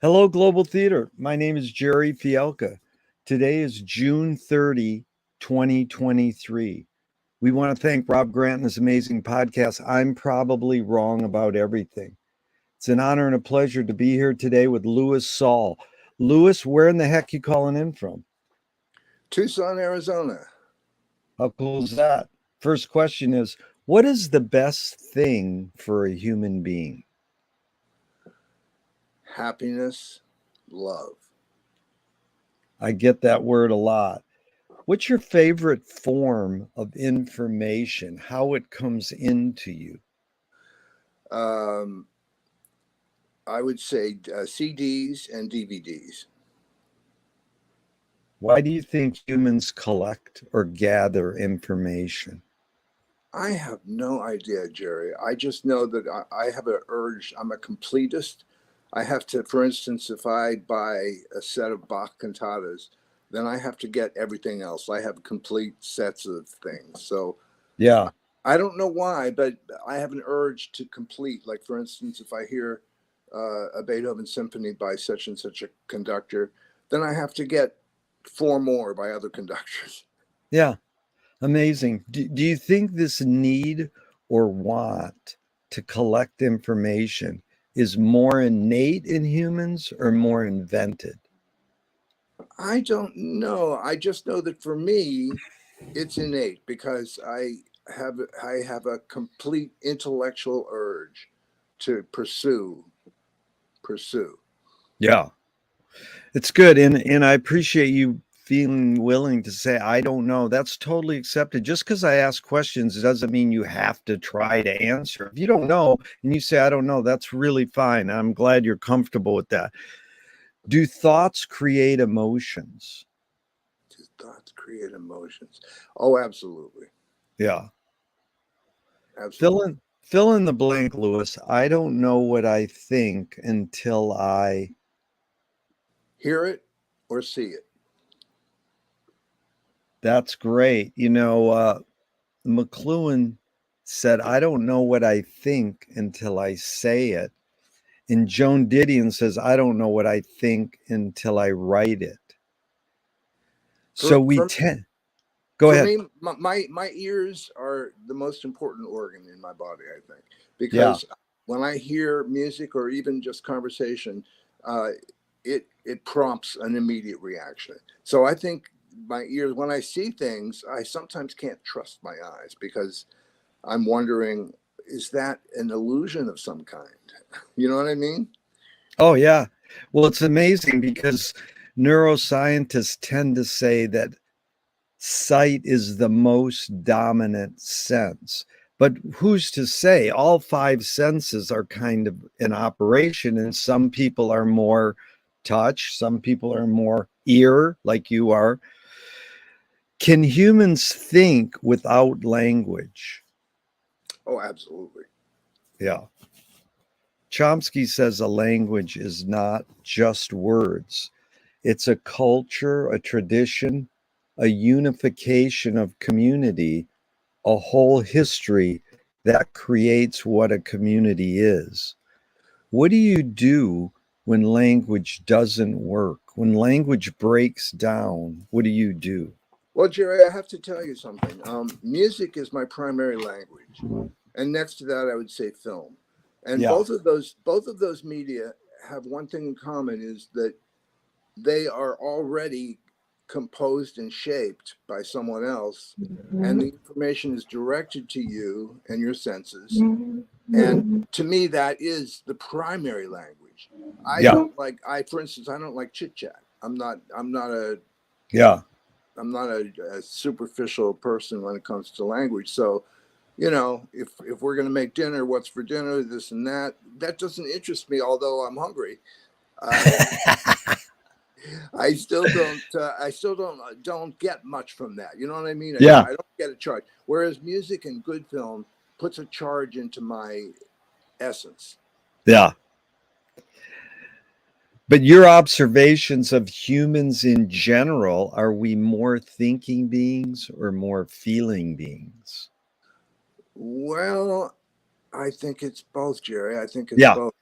Hello, Global Theater. My name is Jerry Fielka. Today is June 30, 2023. We want to thank Rob Grant and his amazing podcast, I'm Probably Wrong About Everything. It's an honor and a pleasure to be here today with Louis Saul. Louis, where in the heck you calling in from? Tucson, Arizona. How cool is that? First question is, what is the best thing for a human being? Happiness, love. I get that word a lot. What's your favorite form of information? How it comes into you? Um, I would say CDs and DVDs. Why do you think humans collect or gather information? I have no idea, Jerry. I just know that I have an urge. I'm a completist. I have to, for instance, if I buy a set of Bach cantatas, then I have to get everything else. I have complete sets of things. So Yeah. I don't know why, but I have an urge to complete. Like, for instance, if I hear a Beethoven symphony by such and such a conductor, then I have to get four more by other conductors. Yeah. Amazing. Do you think this need or want to collect information is more innate in humans or more invented? I don't know. I just know that for me, it's innate because I have a complete intellectual urge to pursue. Yeah. It's good. And I appreciate you feeling willing to say, I don't know. That's totally accepted. Just because I ask questions doesn't mean you have to try to answer. If you don't know and you say, I don't know, that's really fine. I'm glad you're comfortable with that. Do thoughts create emotions? Do thoughts create emotions? Oh, absolutely, Yeah. Fill absolutely. in fill in the blank, Lewis. I don't know what I think until I. Hear it or see it. That's great. McLuhan said, I don't know what I think until I say it. And Joan Didion says, I don't know what I think until I write it. So For we for tend, go for ahead. me, my ears are the most important organ in my body, I think, Yeah. because when I hear music or even just conversation, uh, it prompts an immediate reaction. So I think my ears, when I see things, I sometimes can't trust my eyes because I'm wondering, is that an illusion of some kind? You know what I mean? Oh, yeah. Well, it's amazing because neuroscientists tend to say that sight is the most dominant sense. But who's to say? All five senses are kind of in operation, and some people are more touch, some people are more ear, like you are. Can humans think without language? Oh, absolutely. Yeah. Chomsky says a language is not just words, it's a culture, a tradition, a unification of community, a whole history that creates what a community is. What do you do when language doesn't work? When language breaks down, what do you do? Well, Jerry, I have to tell you something. Music is my primary language, and next to that, I would say film. And Yeah. both of those media have one thing in common: is that they are already composed and shaped by someone else, and the information is directed to you and your senses. And to me, that is the primary language. I Yeah. don't like I, for instance, I don't like chit chat. Yeah. I'm not a superficial person when it comes to language. So, if we're going to make dinner, what's for dinner, this and that, that doesn't interest me. Although I'm hungry, uh, I still don't get much from that. You know what I mean? Yeah. I don't get a charge. Whereas music and good film puts a charge into my essence. Yeah. But your observations of humans in general, are we more thinking beings or more feeling beings? Well, I think it's both, Jerry. I think it's Yeah. both.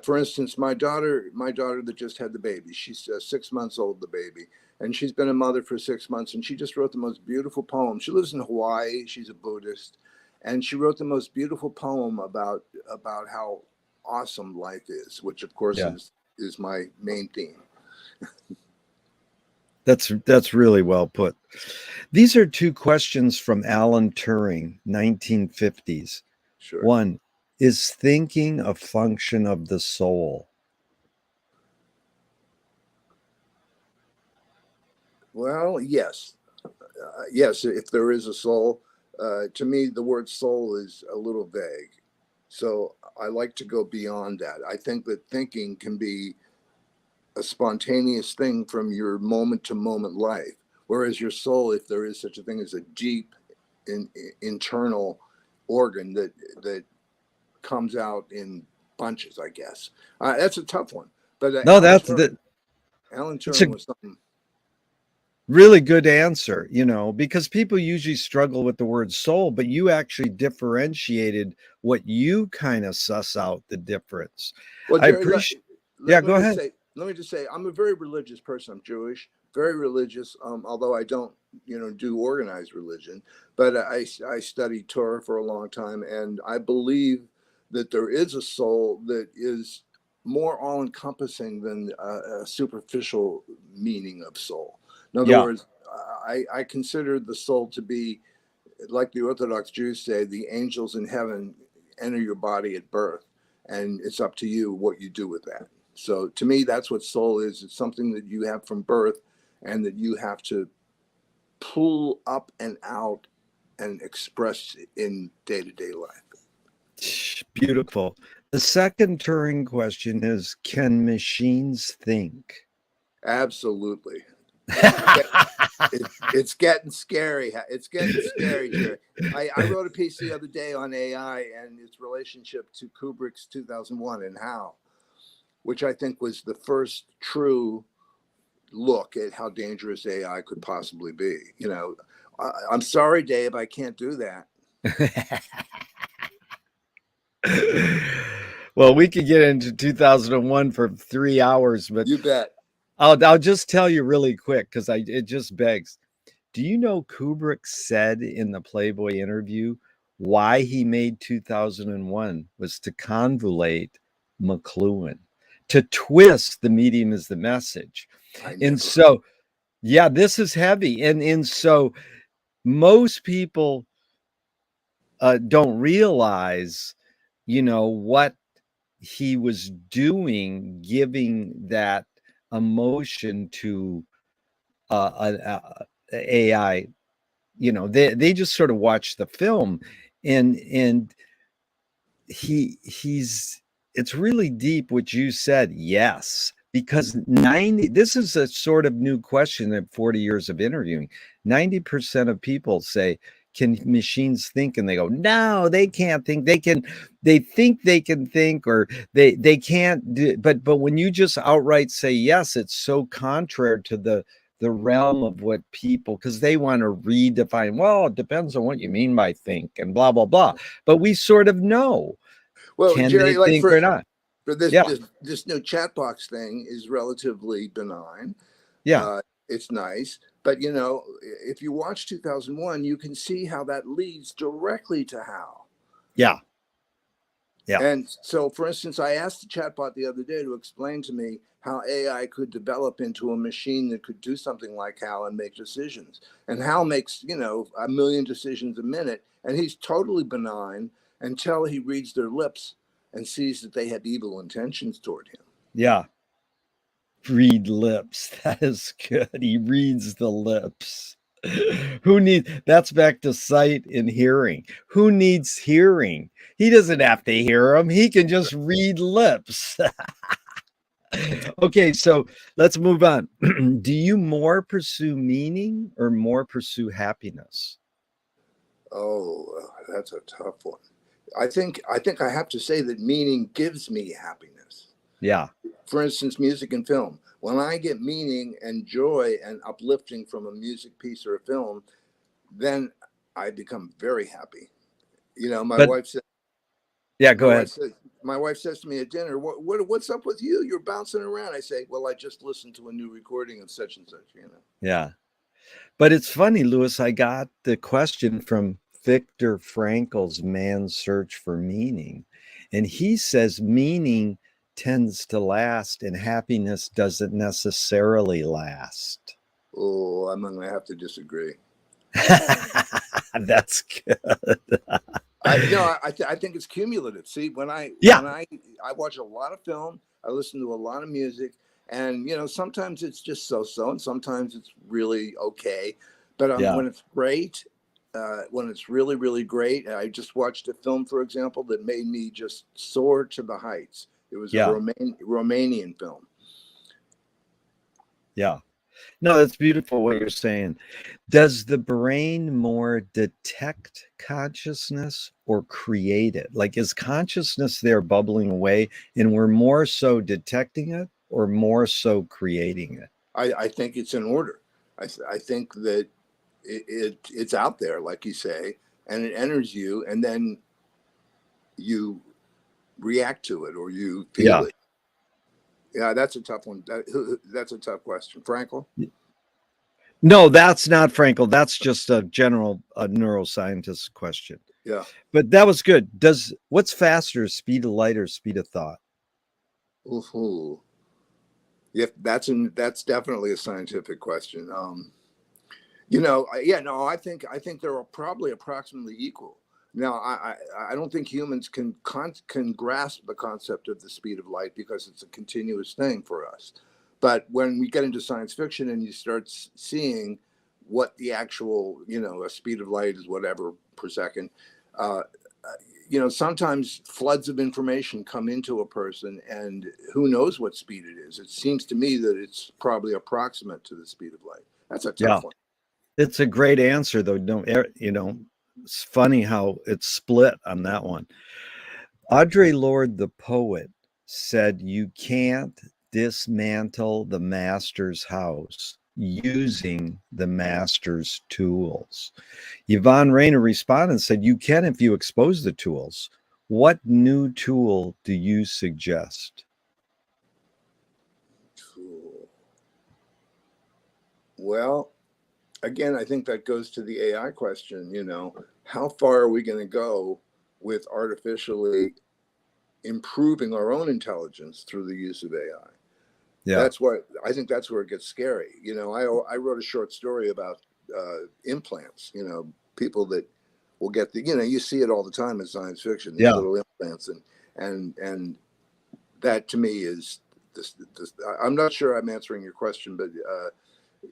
For instance, my daughter that just had the baby, she's 6 months old, the baby, and she's been a mother for 6 months, and she just wrote the most beautiful poem. She lives in Hawaii. She's a Buddhist, and she wrote the most beautiful poem about how awesome life is, which of course Yeah. is my main theme. That's really well put. These are two questions from Alan Turing, 1950s. Sure. One, is thinking a function of the soul? Well, yes. Yes, if there is a soul. To me, the word soul is a little vague. So I like to go beyond that. I think that thinking can be a spontaneous thing from your moment to moment life. Whereas your soul, if there is such a thing as a deep internal organ that comes out in bunches, I guess. That's a tough one. But No, Alan it's Turing a was something. really good answer, because people usually struggle with the word soul, but you actually differentiated what you kind of suss out the difference. Well, I Jerry, appreciate. Yeah, go ahead. let me just say, I'm a very religious person. I'm Jewish, very religious. Although I don't, do organized religion, but I studied Torah for a long time, and I believe that there is a soul that is more all-encompassing than a superficial meaning of soul. In other Yeah. words, I consider the soul to be, like the Orthodox Jews say, the angels in heaven enter your body at birth, and it's up to you what you do with that. So to me, that's what soul is. It's something that you have from birth and that you have to pull up and out and express in day-to-day life. Beautiful. The second Turing question is, can machines think? Absolutely. It's getting scary. It's getting scary, Jerry. I wrote a piece the other day on AI and its relationship to Kubrick's 2001 and how, which I think was the first true look at how dangerous AI could possibly be. I'm sorry, Dave, I can't do that. Well, we could get into 2001 for 3 hours, but You bet. I'll just tell you really quick because it just begs. Do you know Kubrick said in the Playboy interview why he made 2001 was to convolute McLuhan, to twist the medium is the message. And so, yeah, this is heavy. And so most people don't realize, what he was doing, giving that emotion to AI. They just sort of watch the film, and he's it's really deep what you said. Yes, because this is a sort of new question in 40 years of interviewing. 90% of people say, can machines think? And they go, no, they can't think. They think they can think, or they can't do, but when you just outright say yes, it's so contrary to the realm of what people, because they want to redefine, well, it depends on what you mean by think and blah blah blah, but we sort of know. Well, Can Jerry, they like think or not? for this Yeah. this new chat box thing is relatively benign. Yeah. It's nice, but if you watch 2001, you can see how that leads directly to how. Yeah. Yeah. And so, for instance, I asked the chatbot the other day to explain to me how AI could develop into a machine that could do something like Hal and make decisions. And Hal makes, a million decisions a minute, and he's totally benign until he reads their lips and sees that they have evil intentions toward him. Yeah. Read lips. That is good. He reads the lips. That's back to sight and hearing. Who needs hearing? He doesn't have to hear them. He can just read lips. Okay, so let's move on. Do you more pursue meaning or more pursue happiness? Oh, that's a tough one. I think I have to say that meaning gives me happiness. Yeah. For instance, music and film. When I get meaning and joy and uplifting from a music piece or a film, then I become very happy. My But wife said, yeah, my go wife ahead. said, my wife says to me at dinner, what's up with you? You're bouncing around. I say, well, I just listened to a new recording of such and such, you know. Yeah. But it's funny, Louis, I got the question from Viktor Frankl's Man's Search for Meaning. And he says meaning tends to last and happiness doesn't necessarily last. Oh, I'm going to have to disagree. That's good. I think it's cumulative. See, when I watch a lot of film, I listen to a lot of music, and you know, sometimes it's just so, and sometimes it's really okay. But when it's great, when it's really, really great, I just watched a film, for example, that made me just soar to the heights. It was a Romanian film. Yeah. No, that's beautiful what you're saying. Does the brain more detect consciousness or create it? Like, is consciousness there bubbling away and we're more so detecting it or more so creating it? I think it's in order. I think that it's out there, like you say, and it enters you, and then you react to it or you feel it. Yeah, that's a tough one. That's a tough question. Frankel? No, that's not Frankel. That's just a general neuroscientist question. Yeah. But that was good. What's faster, speed of light or speed of thought? Ooh. Yeah, that's definitely a scientific question. You know, I think they're probably approximately equal. Now, I don't think humans can grasp the concept of the speed of light because it's a continuous thing for us. But when we get into science fiction and you start seeing what the actual, you know, a speed of light is, whatever per second, you know, sometimes floods of information come into a person and who knows what speed it is. It seems to me that it's probably approximate to the speed of light. That's a tough one. It's a great answer, though. You know, it's funny how it's split on that one. Audre Lorde, the poet, said you can't dismantle the master's house using the master's tools. Yvonne Rainer responded and said, you can if you expose the tools. What new tool do you suggest? Well, again, I think that goes to the AI question, you know, how far are we going to go with artificially improving our own intelligence through the use of AI? Yeah. That's what I think that's where it gets scary. You know, I wrote a short story about implants, you know, people that will get you know, you see it all the time in science fiction, these little implants and that to me is this, I'm not sure I'm answering your question, but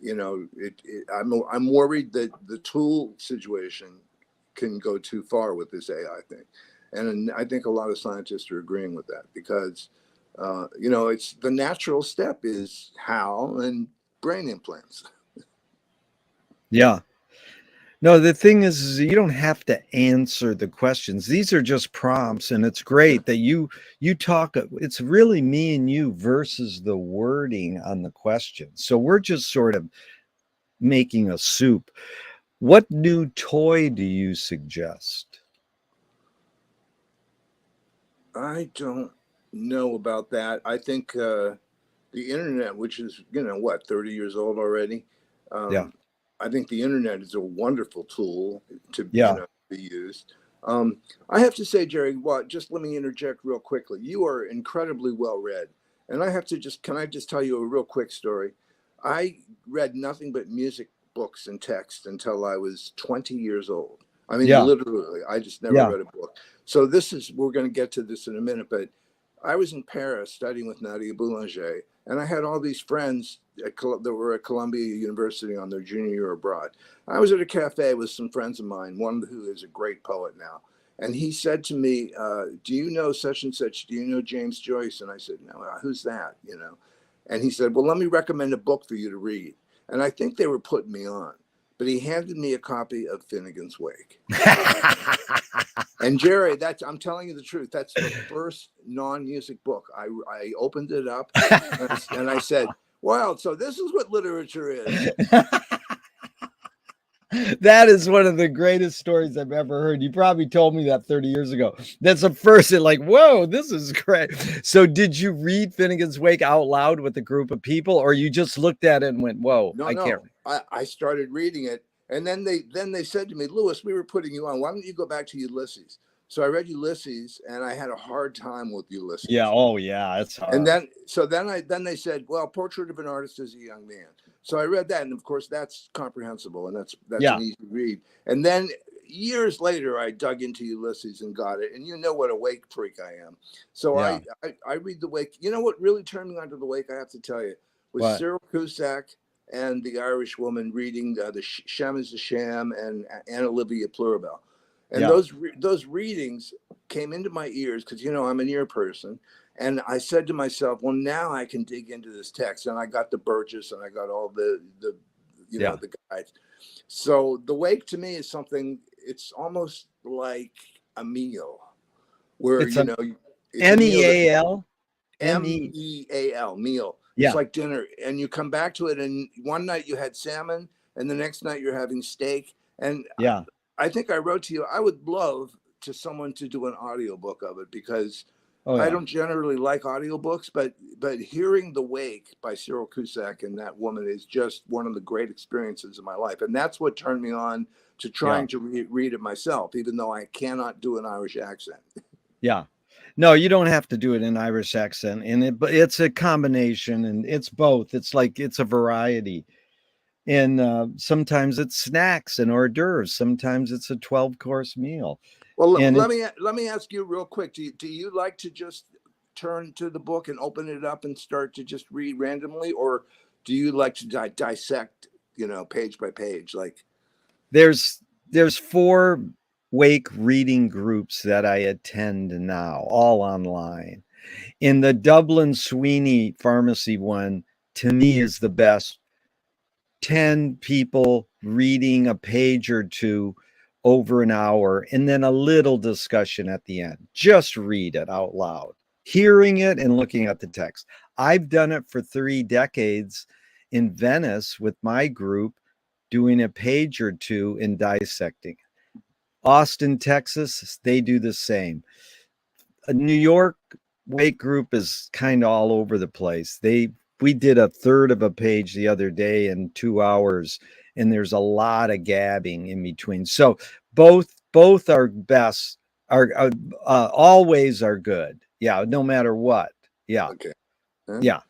you know, I'm worried that the tool situation can go too far with this AI thing. And I think a lot of scientists are agreeing with that because, you know, it's the natural step is HAL and brain implants. Yeah. No, the thing is you don't have to answer the questions. These are just prompts, and it's great that you talk. It's really me and you versus the wording on the question. So we're just sort of making a soup. What new toy do you suggest? I don't know about that. I think the internet, which is, you know, what, 30 years old already. I think the internet is a wonderful tool to you know, be used. I have to say, Jerry, just let me interject real quickly. You are incredibly well read. And I have to can I just tell you a real quick story? I read nothing but music books and text until I was 20 years old. I mean, literally, I just never read a book. So we're going to get to this in a minute, but I was in Paris studying with Nadia Boulanger, and I had all these friends that were at Columbia University on their junior year abroad. I was at a cafe with some friends of mine, one who is a great poet now. And he said to me, do you know such and such? Do you know James Joyce? And I said, no, who's that? You know? And he said, well, let me recommend a book for you to read. And I think they were putting me on, but he handed me a copy of Finnegan's Wake. And Jerry, I'm telling you the truth. That's the first non-music book. I opened it up and I said, wow, so this is what literature is. That is one of the greatest stories I've ever heard. You probably told me that 30 years ago. That's the first, like, whoa, this is great. So did you read Finnegan's Wake out loud with a group of people, or you just looked at it and went, whoa, No, I can't no. read? I started reading it, and then they said to me, Lewis, we were putting you on. Why don't you go back to Ulysses? So I read Ulysses, and I had a hard time with Yeah. Ulysses. Oh, yeah. It's And hard. then they said, well, Portrait of an Artist as a Young Man. So I read that, and of course that's comprehensible, and that's Yeah. an easy read. And then years later, I dug into Ulysses and got it. And you know what a Wake freak I am. So Yeah. I read the Wake. You know what really turned me onto the Wake? I have to tell you, was What? Cyril Cusack and the Irish woman reading the Shem is a Sham and Anna Olivia Pluribel. And Yeah. those readings came into my ears because, you know, I'm an ear person. And I said to myself, well, now I can dig into this text. And I got the Burgess and I got all the you know, Yeah. the guides. So the Wake to me is something, it's almost like a meal where, It's you a know, it's a meal that MEAL. ME. MEAL, meal. It's Yeah. like dinner. And you come back to it, and one night you had salmon, and the next night you're having steak. And Yeah. I think I wrote to you, I would love to someone to do an audiobook of it, because Oh, I yeah. don't generally like audiobooks, but hearing The Wake by Cyril Cusack and that woman is just one of the great experiences of my life. And that's what turned me on to trying to read it myself, even though I cannot do an Irish accent. Yeah. No, you don't have to do it in Irish accent in it, but it's a combination and it's both. It's like it's a variety. And sometimes it's snacks and hors d'oeuvres. Sometimes it's a 12-course meal. Well, And let it's me ask you real quick. Do you like to just turn to the book and open it up and start to just read randomly, or do you like to dissect, you know, page by page? Like, there's 4 Wake reading groups that I attend now, all online. In the Dublin Sweeney Pharmacy one, to me is the best. 10 people reading a page or two over an hour, and then a little discussion at the end. Just read it out loud, hearing it and looking at the text. I've done it for 3 decades in Venice with my group, doing a page or two and dissecting. Austin, Texas, they do the same. A New York Wake group is kind of all over the place. We did a third of a page the other day in 2 hours, and there's a lot of gabbing in between. So both are best, are always are good. Yeah, no matter what. Yeah, okay. Huh? yeah.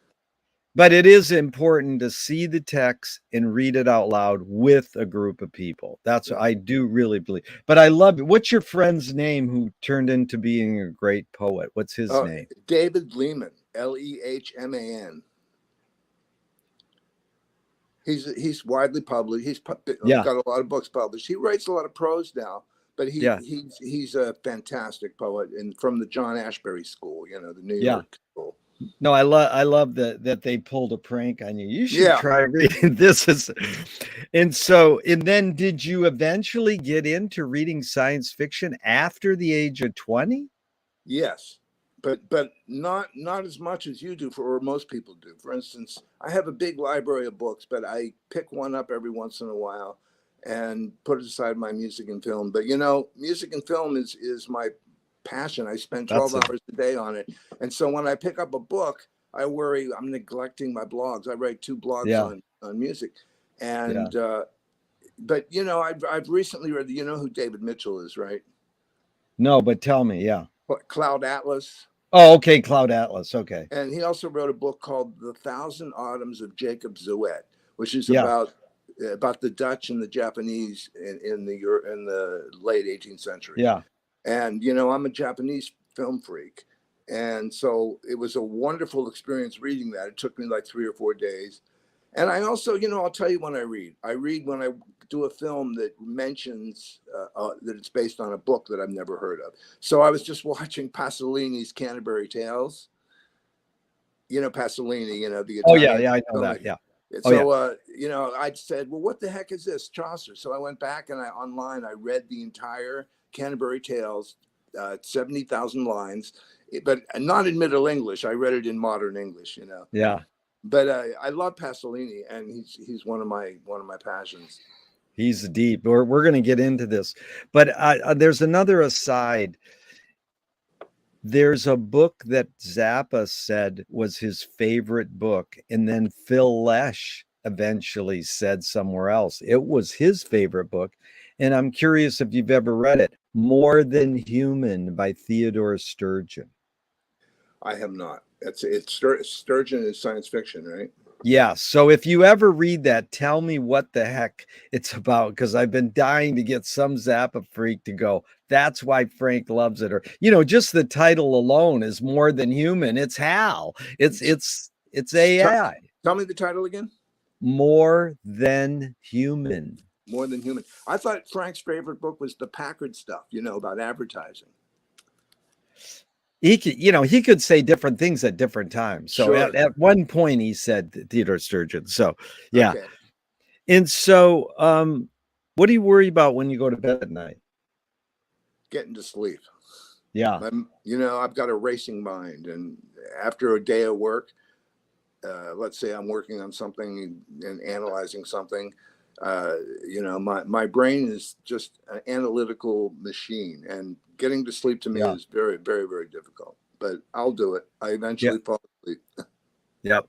But it is important to see the text and read it out loud with a group of people. That's what Yeah. I do really believe. But I love it. What's your friend's name who turned into being a great poet? What's his name? David Lehman, Lehman. He's widely published. He's got Yeah, a lot of books published. He writes a lot of prose now, but yeah, he's a fantastic poet, and from the John Ashbery School, you know, the New yeah. York school. No, I love that they pulled a prank on you. You should Yeah. try reading this. And then did you eventually get into reading science fiction after the age of 20? Yes, but not as much as you do, or most people do. For instance, I have a big library of books, but I pick one up every once in a while and put it aside my music and film. But you know, music and film is my passion. I spend That's 12 it. hours a day on it. And so when I pick up a book, I worry I'm neglecting my blogs. I write 2 blogs Yeah, on music. yeah. And but you know, I've recently read, you know who David Mitchell is, right? No, but tell me, yeah. Cloud Atlas. Oh, okay, Cloud Atlas. Okay. And he also wrote a book called The Thousand Autumns of Jacob Zouet, which is Yeah, about the Dutch and the Japanese in the late 18th century. yeah. And you know, I'm a Japanese film freak, and so it was a wonderful experience reading that. It took me like 3 or 4 days. And I also, you know, I'll tell you when I read. I read when I do a film that mentions that it's based on a book that I've never heard of. So I was just watching Pasolini's Canterbury Tales. You know Pasolini, you know, the Oh, yeah, Italian yeah, I know that. filmmaker. Yeah. Oh, yeah. So you know, I said, well, what the heck is this, Chaucer? So I went back and online I read the entire Canterbury Tales, 70,000 lines, but not in Middle English. I read it in modern English, you know. Yeah. But I love Pasolini, and he's one of my passions. He's deep. We're going to get into this, but there's another aside. There's a book that Zappa said was his favorite book, and then Phil Lesh eventually said somewhere else it was his favorite book. And I'm curious if you've ever read it, More Than Human by Theodore Sturgeon. I have not. Sturgeon is science fiction, right? Yeah. So if you ever read that, tell me what the heck it's about, because I've been dying to get some Zappa freak to go, that's why Frank loves it. Or, just the title alone is More Than Human. It's Hal. It's AI. Tell me the title again. More Than Human. More Than Human. I thought Frank's favorite book was the Packard stuff, about advertising. He could, he could say different things at different times. So Sure. at one point he said Theodore Sturgeon. So yeah. Okay. And so what do you worry about when you go to bed at night? Getting to sleep. Yeah. I've got a racing mind, and after a day of work, let's say I'm working on something and analyzing something, my brain is just an analytical machine, and getting to sleep to me is very, very, very difficult, but I'll do it. I eventually fall asleep. Yep.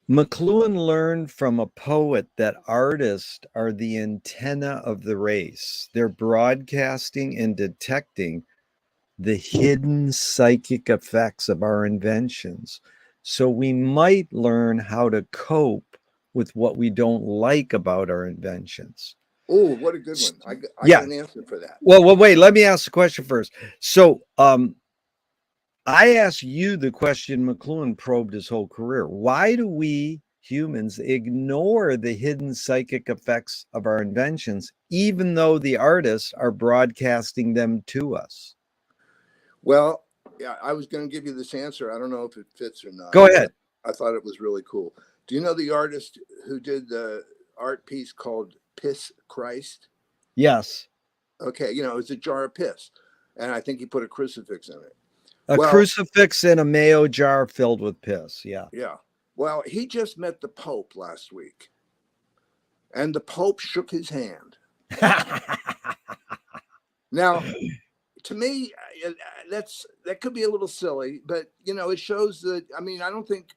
McLuhan learned from a poet that artists are the antenna of the race. They're broadcasting and detecting the hidden psychic effects of our inventions. So we might learn how to cope with what we don't like about our inventions. Oh, what a good one. I got an answer for that. Well, wait, let me ask the question first. So I asked you the question McLuhan probed his whole career. Why do we humans ignore the hidden psychic effects of our inventions, even though the artists are broadcasting them to us? Well, yeah, I was going to give you this answer. I don't know if it fits or not. Go ahead. I thought it was really cool. Do you know the artist who did the art piece called Piss Christ? Yes. Okay, it's a jar of piss, and I think he put a crucifix in it. A crucifix in a mayo jar filled with piss. Yeah. Yeah. Well, he just met the Pope last week, and the Pope shook his hand. Now, to me, that could be a little silly, but it shows that. I mean, I don't think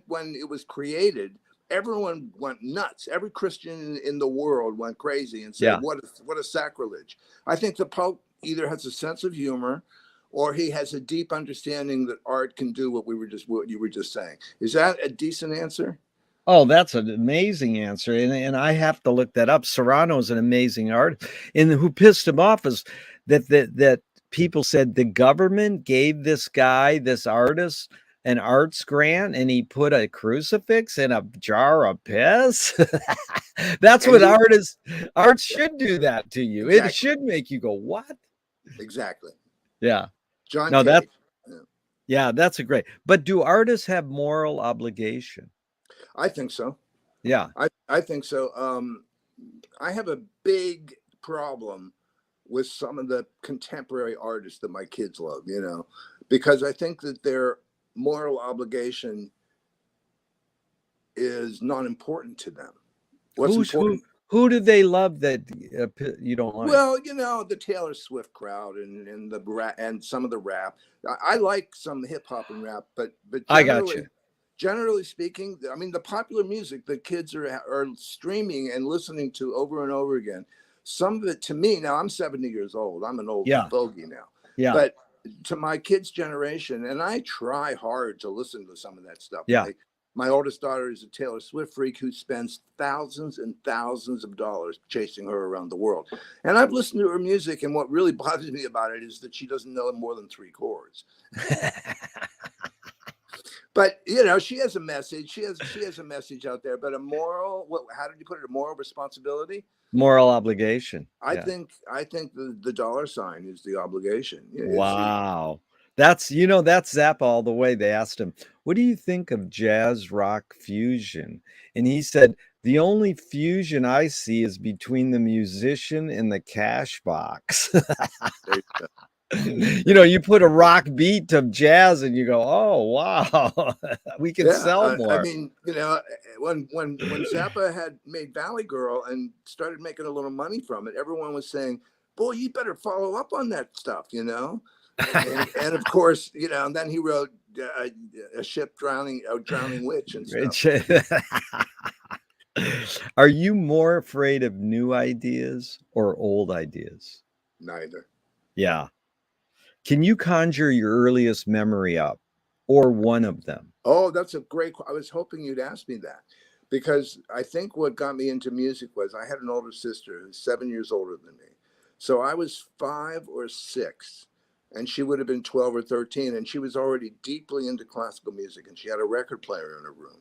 when it was created, everyone went nuts. Every Christian in the world went crazy and said, "What a sacrilege!" I think the Pope either has a sense of humor, or he has a deep understanding that art can do what you were just saying. Is that a decent answer? Oh, that's an amazing answer. And I have to look that up. Serrano's an amazing artist. And who pissed him off is that people said the government gave this guy, this artist, an arts grant, and he put a crucifix in a jar of piss. That's what art should do that to you. Exactly. It should make you go, what? Exactly. Yeah. John Cage. Yeah, that's a great. But do artists have moral obligation? I think so. Yeah. I think so. I have a big problem with some of the contemporary artists that my kids love, because I think that their moral obligation is not important to them. What's important? Who do they love that you don't like? Well, the Taylor Swift crowd and some of the rap. I like some hip hop and rap, but I got you. Generally speaking, I mean, the popular music that kids are streaming and listening to over and over again, some of it, to me, now I'm 70 years old. I'm an old bogey now. Yeah. But to my kids' generation, and I try hard to listen to some of that stuff. Yeah. My oldest daughter is a Taylor Swift freak who spends thousands and thousands of dollars chasing her around the world. And I've listened to her music, and what really bothers me about it is that she doesn't know more than 3 chords. But she has a message. She has a message out there. But a moral, how did you put it? A moral responsibility, moral obligation. I think the dollar sign is the obligation. Wow, that's Zappa all the way. They asked him, "What do you think of jazz rock fusion?" And he said, "The only fusion I see is between the musician and the cash box." You know, you put a rock beat to jazz and you go, oh, wow, we can Yeah, sell I more. mean, you know, when Zappa had made Valley Girl and started making a little money from it, everyone was saying, "Boy, you better follow up on that stuff," you know. And of course, you know, and then he wrote a ship drowning, a drowning witch and stuff. Are you more afraid of new ideas or old ideas? Neither. Yeah. Can you conjure your earliest memory up or one of them? Oh, that's a great. I was hoping you'd ask me that, because I think what got me into music was I had an older sister who's 7 years older than me. So I was 5 or 6, and she would have been 12 or 13, and she was already deeply into classical music, and she had a record player in her room.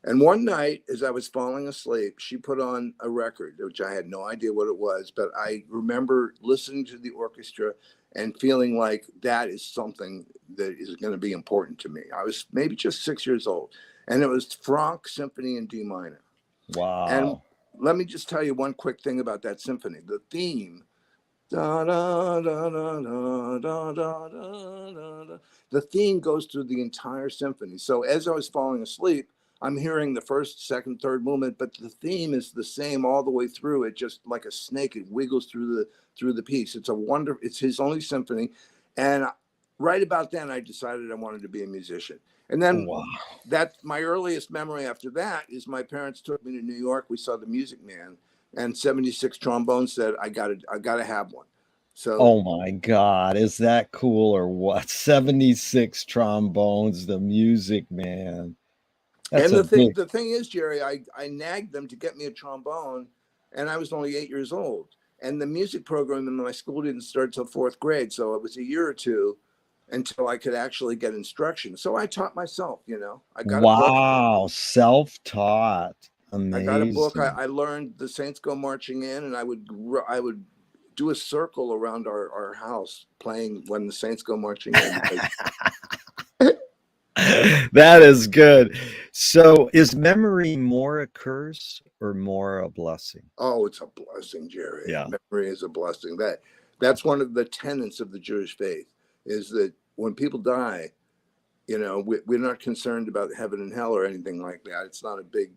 And one night, as I was falling asleep, she put on a record, which I had no idea what it was, but I remember listening to the orchestra and feeling like that is something that is going to be important to me. I was maybe just 6 years old, and it was Franck Symphony in D minor. And Wow. let me just tell you one quick thing about that symphony. The theme, da, da, da, da, da, da, da, da, da, the theme goes through the entire symphony. So as I was falling asleep, I'm hearing the first, second, third movement, but the theme is the same all the way through. It just like a snake, it wiggles through the piece. It's a wonder. It's his only symphony, and right about then, I decided I wanted to be a musician. And then Wow. that my earliest memory after that is my parents took me to New York. We saw the Music Man, and 76 trombones said, I gotta have one. So, Oh my God. Is that cool or what? 76 trombones, the Music Man. That's and a big. the thing is, Jerry, I nagged them to get me a trombone, and I was only 8 years old. And the music program in my school didn't start till fourth grade, so it was a year or two until I could actually get instruction. So I taught myself. You know, I got a book. Wow. Self-taught. I got a book. Amazing. I learned the Saints Go Marching In, and I would do a circle around our house playing When the Saints Go Marching In. That is good. So is memory more a curse or more a blessing? Oh, it's a blessing, Jerry. Yeah. Memory is a blessing. That's one of the tenets of the Jewish faith, is that when people die, you know, we're not concerned about heaven and hell or anything like that. It's not a big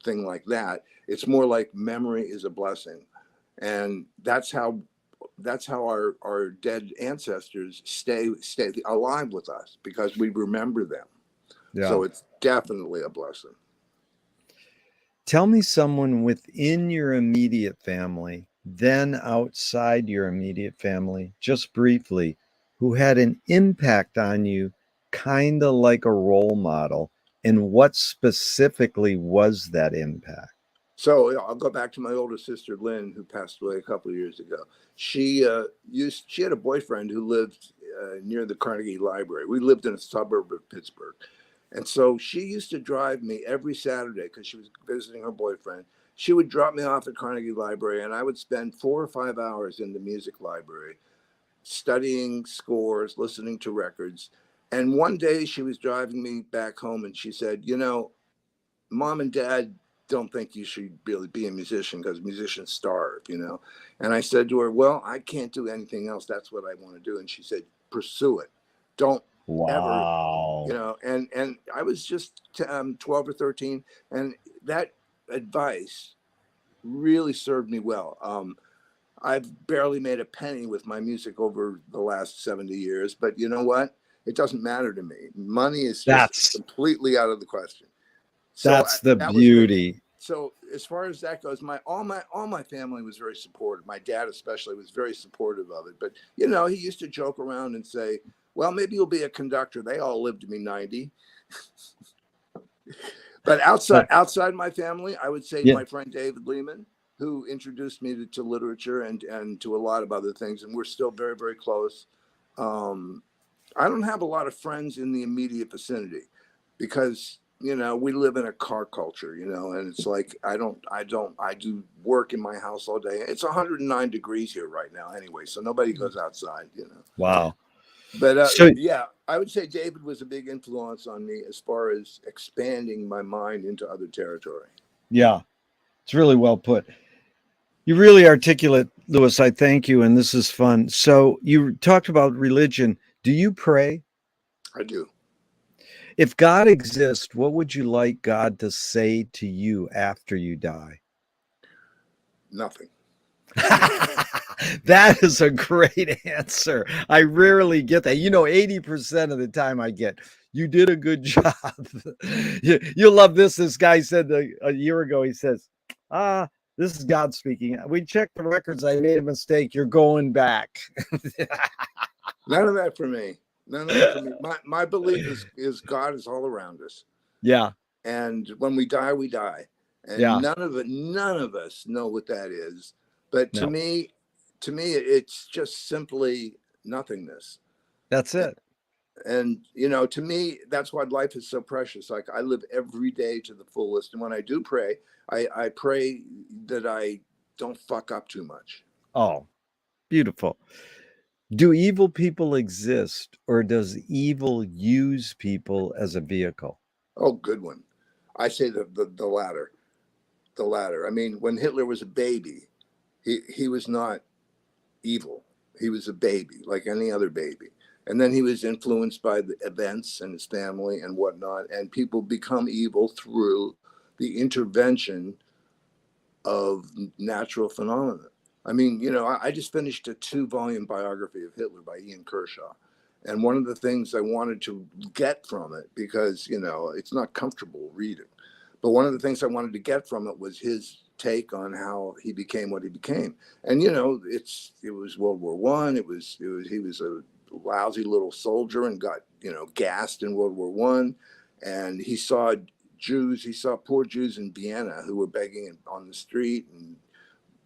thing like that. It's more like memory is a blessing, and that's how our dead ancestors stay alive with us, because we remember them. Yeah. So it's definitely a blessing. Tell me someone within your immediate family, then outside your immediate family, just briefly, who had an impact on you, kind of like a role model, and what specifically was that impact? So I'll go back to my older sister Lynn, who passed away a couple of years ago. She had a boyfriend who lived near the Carnegie Library. We lived in a suburb of Pittsburgh, and so she used to drive me every Saturday because she was visiting her boyfriend. She would drop me off at Carnegie Library, and I would spend 4 or 5 hours in the music library, studying scores, listening to records. And one day she was driving me back home, and she said, "You know, Mom and Dad don't think you should really be a musician because musicians starve, you know." And I said to her, "Well, I can't do anything else. That's what I want to do." And she said, "Pursue it. Don't ever, you Wow. know." And I was just 12 or 13, and that advice really served me well. I've barely made a penny with my music over the last 70 years, but you know what? It doesn't matter to me. Money is just That's completely out of the question. So that's the that was good. beauty. So as far as that goes, all my family was very supportive. My dad especially was very supportive of it. But you know, he used to joke around and say, "Well, maybe you'll be a conductor." They all lived to be 90. But But outside my family, I would say yeah, my friend David Lehman, who introduced me to literature and to a lot of other things, and we're still very, very close. Um, I don't have a lot of friends in the immediate vicinity because, you know, we live in a car culture, you know, and it's like I do work in my house all day. It's 109 degrees here right now anyway, so nobody goes outside, you know. wow. But So yeah, I would say David was a big influence on me as far as expanding my mind into other territory. yeah, it's really well put. You really articulate, Lewis. I thank you, and this is fun. So you talked about religion. Do you pray? I do. If God exists, what would you like God to say to you after you die? Nothing. That is a great answer. I rarely get that. 80% of the time I get, you did a good job. You'll love this. This guy said a year ago, he says, this is God speaking. We checked the records. I made a mistake. You're going back. None of that for me. None of that for me. My belief is God is all around us. Yeah. And when we die, we die. And Yeah. none of us know what that is. But No, to me, it's just simply nothingness. that's it. And to me, that's why life is so precious. Like I live every day to the fullest. And when I do pray, I pray that I don't fuck up too much. Oh, beautiful. Do evil people exist, or does evil use people as a vehicle? Oh, good one. I say the latter. The latter. I mean, when Hitler was a baby, he was not evil. He was a baby, like any other baby. And then he was influenced by the events and his family and whatnot. And people become evil through the intervention of natural phenomena. I mean, I just finished a 2-volume biography of Hitler by Ian Kershaw. And one of the things I wanted to get from it, because, it's not comfortable reading, but one of the things I wanted to get from it was his take on how he became what he became. And, it was World War One. He was a lousy little soldier and got, gassed in World War One. And he saw poor Jews in Vienna who were begging on the street and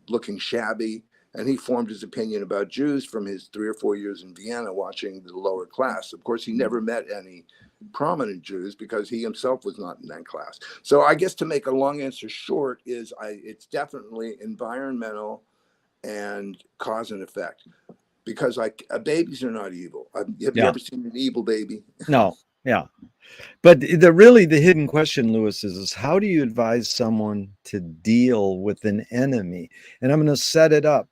looking shabby. And he formed his opinion about Jews from his 3 or 4 years in Vienna watching the lower class. Of course, he never met any prominent Jews because he himself was not in that class. So I guess to make a long answer short is it's definitely environmental and cause and effect, because babies are not evil. Have you Yeah. ever seen an evil baby? No. Yeah. But the hidden question, Lewis, is how do you advise someone to deal with an enemy? And I'm going to set it up.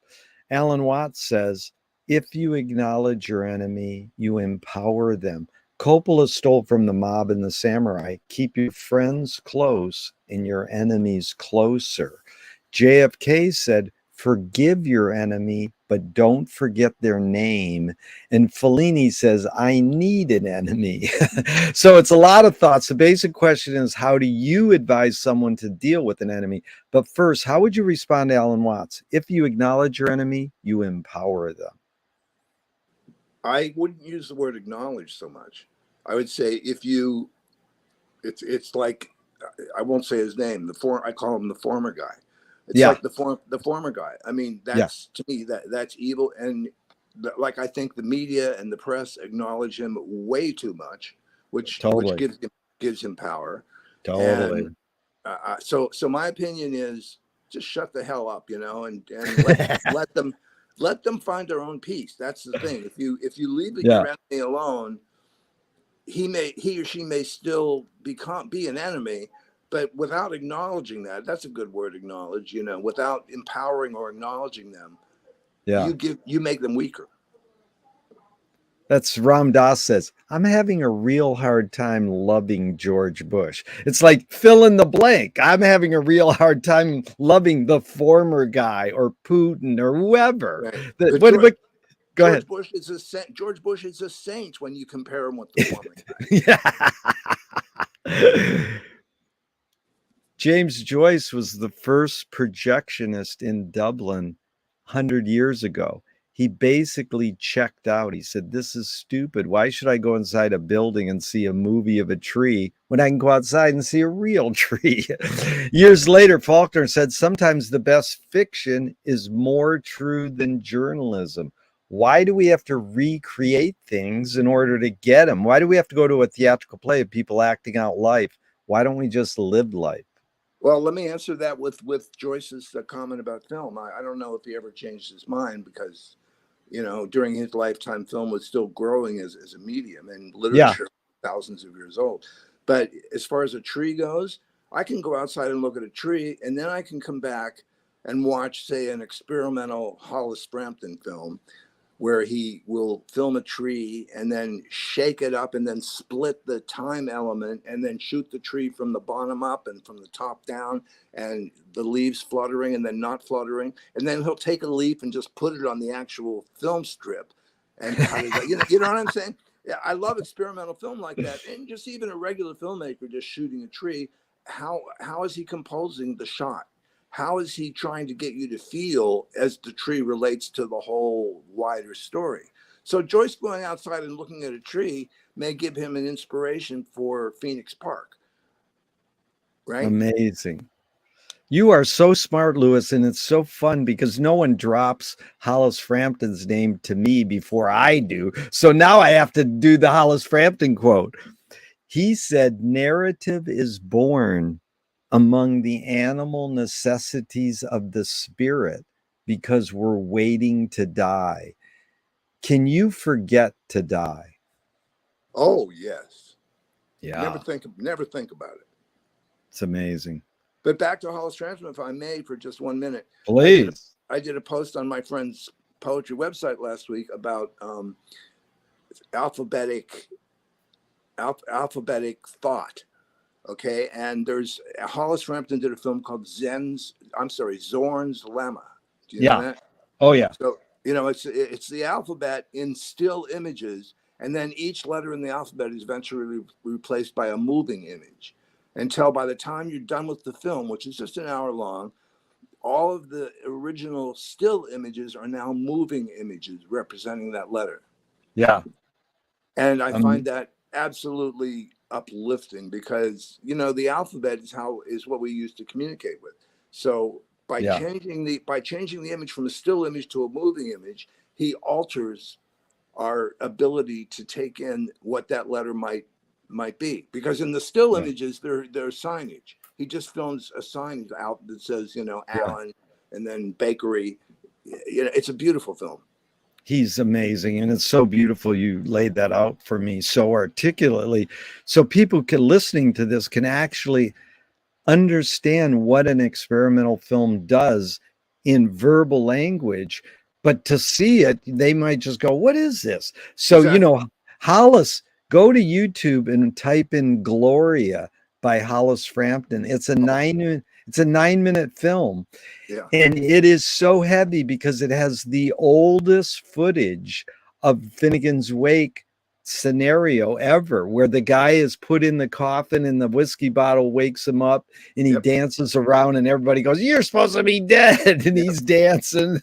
Alan Watts says, if you acknowledge your enemy, you empower them. Coppola stole from the mob and the samurai. Keep your friends close and your enemies closer. JFK said, forgive your enemy, but don't forget their name. And Fellini says, I need an enemy. So it's a lot of thoughts. The basic question is, how do you advise someone to deal with an enemy? But first, how would you respond to Alan Watts? If you acknowledge your enemy, you empower them. I wouldn't use the word acknowledge so much. I would say it's like, I won't say his name. I call him the former guy. It's Yeah. like the former guy. I mean, Yeah. that's to me that's evil. And like I think the media and the press acknowledge him way too much, which Totally. gives him power. Totally. And so my opinion is just shut the hell up, and let them find their own peace. That's the thing. If you leave Yeah. your enemy alone, he or she may still be an enemy, but without acknowledging that's a good word, acknowledge, without empowering or acknowledging them, Yeah. you make them weaker. That's Ram Dass says, I'm having a real hard time loving George Bush. It's like fill in the blank. I'm having a real hard time loving the former guy or Putin or whoever. Right. Go ahead. George Bush is a saint when you compare him with the former Yeah. James Joyce was the first projectionist in Dublin 100 years ago. He basically checked out. He said, this is stupid. Why should I go inside a building and see a movie of a tree when I can go outside and see a real tree? Years later, Faulkner said, sometimes the best fiction is more true than journalism. Why do we have to recreate things in order to get them? Why do we have to go to a theatrical play of people acting out life? Why don't we just live life? Well, let me answer that with Joyce's comment about film. I don't know if he ever changed his mind, because during his lifetime, film was still growing as a medium, and literature thousands of years old. But as far as a tree goes, I can go outside and look at a tree, and then I can come back and watch, say, an experimental Hollis Frampton film where he will film a tree and then shake it up and then split the time element and then shoot the tree from the bottom up and from the top down, and the leaves fluttering and then not fluttering. And then he'll take a leaf and just put it on the actual film strip and cut it. You know what I'm saying? Yeah, I love experimental film like that. And just even a regular filmmaker just shooting a tree, how is he composing the shot? How is he trying to get you to feel as the tree relates to the whole wider story? So Joyce going outside and looking at a tree may give him an inspiration for Phoenix Park, right? Amazing. You are so smart, Lewis, and it's so fun because no one drops Hollis Frampton's name to me before I do. So now I have to do the Hollis Frampton quote. He said, narrative is born among the animal necessities of the spirit because we're waiting to die. Can you forget to die? Oh, yes. Yeah. Never think about it. It's amazing. But back to Hollis Frampton, if I may, for just 1 minute. Please. I did a post on my friend's poetry website last week about alphabetic thought. Okay, and there's Hollis Frampton did a film called Zorn's Lemma. Do you know that? Oh yeah. So it's the alphabet in still images, and then each letter in the alphabet is eventually replaced by a moving image, until by the time you're done with the film, which is just an hour long, all of the original still images are now moving images representing that letter. Yeah. And I find that absolutely uplifting because, the alphabet is what we use to communicate with. So by changing the image from a still image to a moving image, he alters our ability to take in what that letter might be. Because in the still images, there's signage. He just films a sign out that says, Allen and then bakery. It's a beautiful film. He's amazing. And it's so beautiful. You laid that out for me so articulately. So people listening to this can actually understand what an experimental film does in verbal language. But to see it, they might just go, what is this? So, Exactly. Hollis, go to YouTube and type in Gloria by Hollis Frampton. It's a 9-minute film. Yeah. And it is so heavy because it has the oldest footage of Finnegan's Wake scenario ever, where the guy is put in the coffin and the whiskey bottle wakes him up and he dances around and everybody goes, you're supposed to be dead. And he's dancing.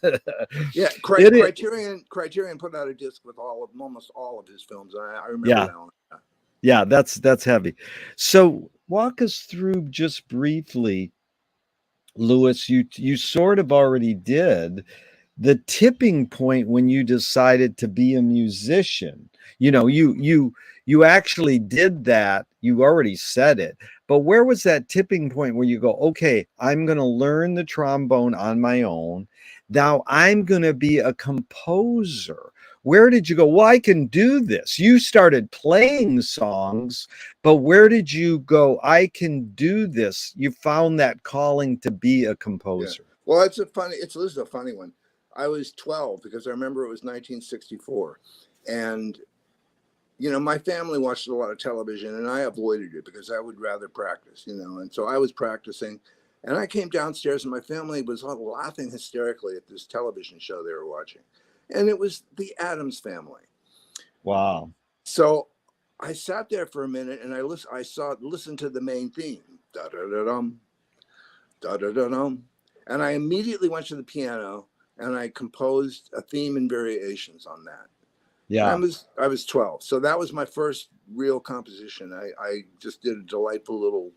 Yeah. Criterion put out a disc with almost all of his films. I remember that one. Yeah, that's heavy. So walk us through just briefly, Lewis, you sort of already did the tipping point when you decided to be a musician. You actually did that. You already said it. But where was that tipping point where you go, okay, I'm going to learn the trombone on my own. Now I'm going to be a composer. Where did you go? Well, I can do this. You started playing songs, but where did you go? I can do this. You found that calling to be a composer. Yeah. Well, this is a funny one. I was 12 because I remember it was 1964. And, my family watched a lot of television and I avoided it because I would rather practice, and so I was practicing. And I came downstairs and my family was laughing hysterically at this television show they were watching. And it was the Addams Family. Wow. So I sat there for a minute and I listened to the main theme. Da-da-da-dum, da-da-da-dum. And I immediately went to the piano and I composed a theme and variations on that. Yeah. I was 12. So that was my first real composition. I just did a delightful little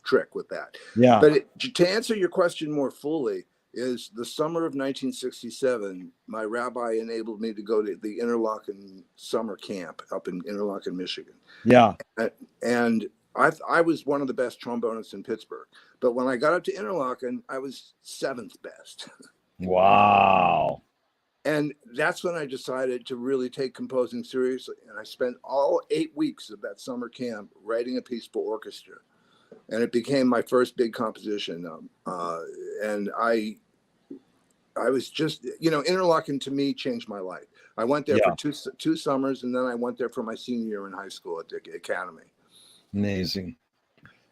trick with that. Yeah. But to answer your question more fully, is the summer of 1967, my rabbi enabled me to go to the Interlochen summer camp up in Interlochen, Michigan. Yeah. And I was one of the best trombonists in Pittsburgh. But when I got up to Interlochen, I was 7th best. Wow. And that's when I decided to really take composing seriously. And I spent all 8 weeks of that summer camp writing a piece for orchestra. And it became my first big composition. And I was just, Interlochen to me changed my life. I went there for Yeah, two summers, and then I went there for my senior year in high school at the academy. amazing.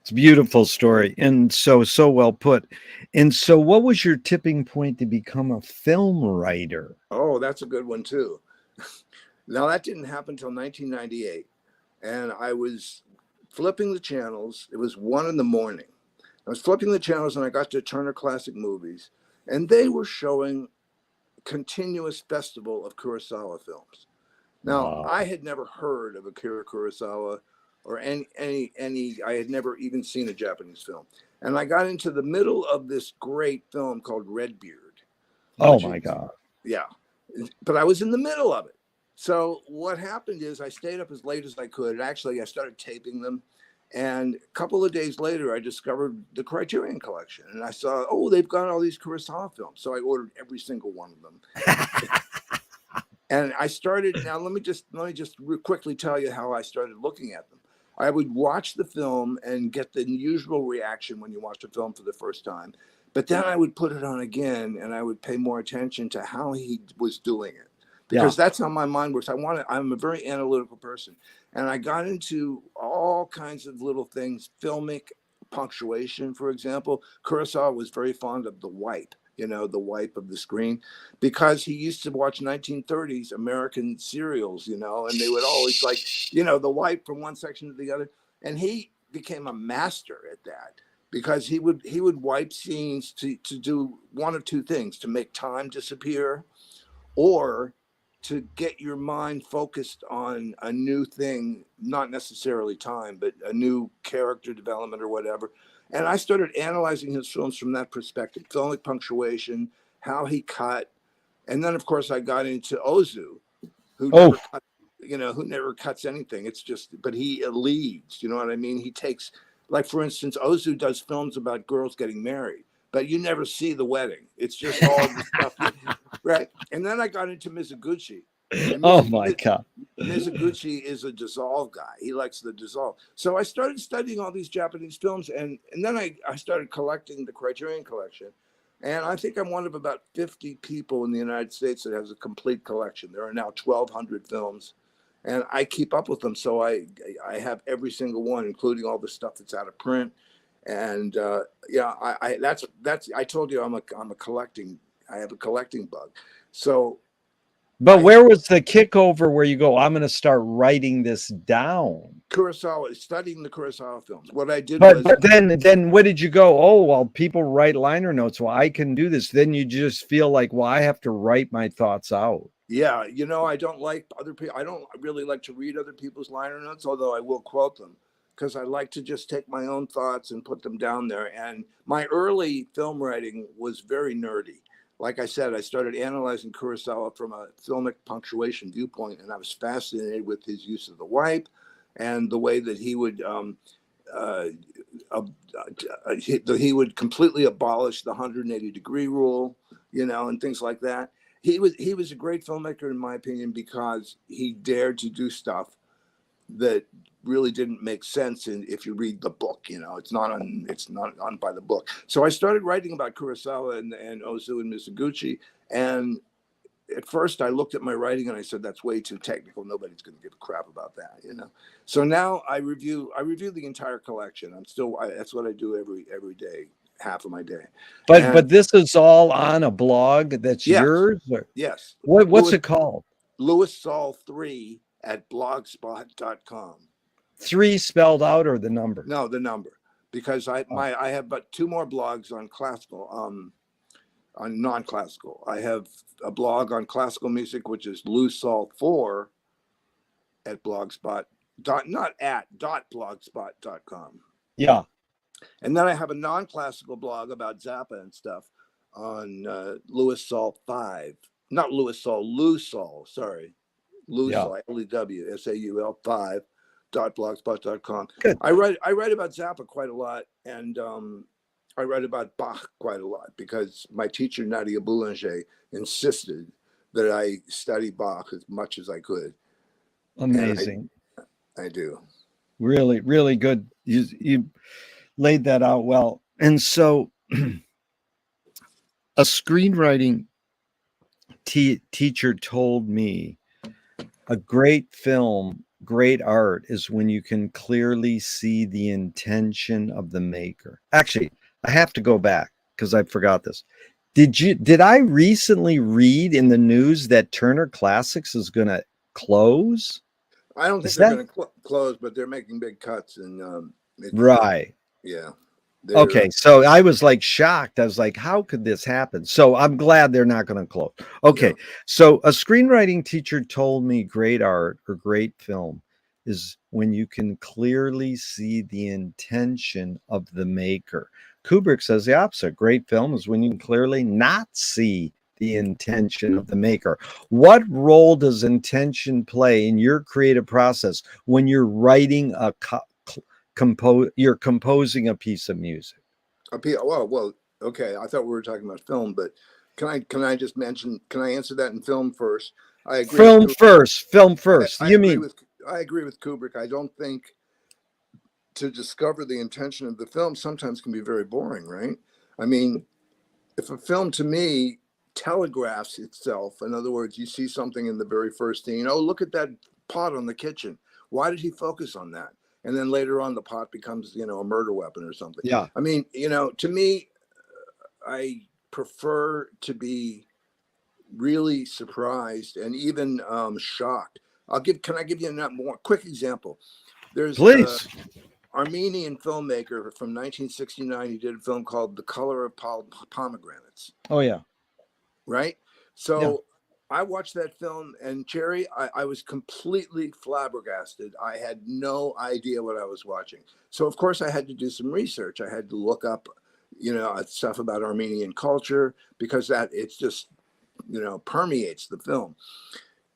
It's a beautiful story, and so well put. And so, what was your tipping point to become a film writer? Oh, that's a good one too. Now that didn't happen until 1998, and I was flipping the channels. It was 1 a.m. I was flipping the channels, and I got to Turner Classic Movies, and they were showing continuous festival of Kurosawa films. Now, Wow. I had never heard of Akira Kurosawa or any. I had never even seen a Japanese film, and I got into the middle of this great film called Redbeard, Oh which my is, God. yeah, but I was in the middle of it. So what happened is I stayed up as late as I could. And actually, I started taping them. And a couple of days later, I discovered the Criterion Collection, and I saw, oh, they've got all these Kurosawa films. So I ordered every single one of them. And I started. Now let me just quickly tell you how I started looking at them. I would watch the film and get the usual reaction when you watch a film for the first time, but then I would put it on again, and I would pay more attention to how he was doing it, Yeah. because that's how my mind works. I'm a very analytical person, and I got into all kinds of little things, filmic punctuation, for example. Kurosawa was very fond of the wipe, the wipe of the screen, because he used to watch 1930s American serials, and they would always like, the wipe from one section to the other. And he became a master at that, because he would wipe scenes to do one of two things: to make time disappear, or to get your mind focused on a new thing, not necessarily time, but a new character development or whatever. And I started analyzing his films from that perspective: filmic punctuation, how he cut. And then, of course, I got into Ozu, who Oh, never cut, who never cuts anything. It's just, but he leads, you know what I mean? He takes, like, for instance, Ozu does films about girls getting married, but you never see the wedding. It's just all the stuff. Right. And then I got into Mizoguchi. And oh my God. Mizoguchi is a dissolve guy. He likes the dissolve. So I started studying all these Japanese films, and then I started collecting the Criterion Collection. And I think I'm one of about 50 people in the United States that has a complete collection. There are now 1,200 films, and I keep up with them. So I have every single one, including all the stuff that's out of print. And yeah, I told you I'm a collecting. I have a collecting bug. So But I where was the kickover where you go, I'm going to start writing this down? Kurosawa, studying the Kurosawa films. What I did But was, then what did you go? Oh, well, people write liner notes. Well, I can do this. Then you just feel like, well, I have to write my thoughts out. yeah, I don't like other people. I don't really like to read other people's liner notes, although I will quote them, because I like to just take my own thoughts and put them down there. And my early film writing was very nerdy. Like I said, I started analyzing Kurosawa from a filmic punctuation viewpoint, and I was fascinated with his use of the wipe and the way that he would uh, he would completely abolish the 180-degree rule, and things like that. He was a great filmmaker, in my opinion, because he dared to do stuff that really didn't make sense. And if you read the book, it's not on by the book. So I started writing about Kurosawa and Ozu and Mizoguchi, and at first I looked at my writing and I said, that's way too technical. Nobody's going to give a crap about that, So now I review the entire collection. That's what I do every day, half of my day. And But this is all on a blog that's yes, yours? Or yes. what's Louis it called? Louis Saul 3 at blogspot.com. 3 spelled out or the number? No, the number, because I have but two more blogs on classical, on non-classical. I have a blog on classical music, which is Louis Saul 4 at blogspot dot blogspot.com. Yeah. And then I have a non-classical blog about Zappa and stuff on Louis Saul 5. Not Louis Saul, Lou Saul, sorry. Lou Yeah. Saul, LEWSAUL 5 blogspot.com. Good. I write about Zappa quite a lot, and I write about Bach quite a lot, because my teacher Nadia Boulanger insisted that I study Bach as much as I could. Amazing. And I do. Really, really good. You laid that out well. And so a screenwriting teacher told me a great film, great art is when you can clearly see the intention of the maker. Actually, I have to go back because I forgot this. Did I recently read in the news that Turner Classics is going to close? I don't think Is they're that going to close, but they're making big cuts, and right? yeah, they're Okay, so I was like shocked. I was like, how could this happen? So I'm glad they're not going to close. yeah. Okay, so a screenwriting teacher told me great art or great film is when you can clearly see the intention of the maker. Kubrick says the opposite. Great film is when you can clearly not see the intention of the maker. What role does intention play in your creative process when you're writing you're composing a piece of music? Well, okay. I thought we were talking about film, but can I just mention? Can I answer that in film first? I agree with Film Kubrick. first, film first. I You agree mean with I agree with Kubrick. I don't think to discover the intention of the film sometimes can be very boring, right? I mean, if a film to me telegraphs itself, in other words, you see something in the very first scene, oh, look at that pot on the kitchen. Why did he focus on that? And then later on, the pot becomes, a murder weapon or something. yeah. I mean, to me, I prefer to be really surprised and even shocked. Can I give you a more quick example? There's Please. Armenian filmmaker from 1969. He did a film called The Color of Pomegranates, Oh yeah. right? Yeah. So I watched that film, and Jerry, I was completely flabbergasted. I had no idea what I was watching. So of course I had to do some research. I had to look up, stuff about Armenian culture, because that it's just, permeates the film.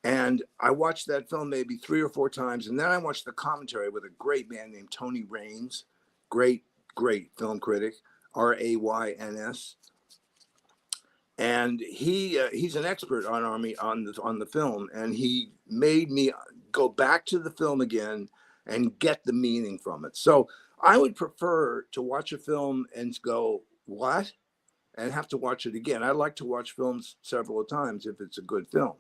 And I watched that film maybe 3 or 4 times. And then I watched the commentary with a great man named Tony Raines, great, great film critic, Rayns. And he's an expert on the film. And he made me go back to the film again and get the meaning from it. So I would prefer to watch a film and go, what? And have to watch it again. I like to watch films several times if it's a good film.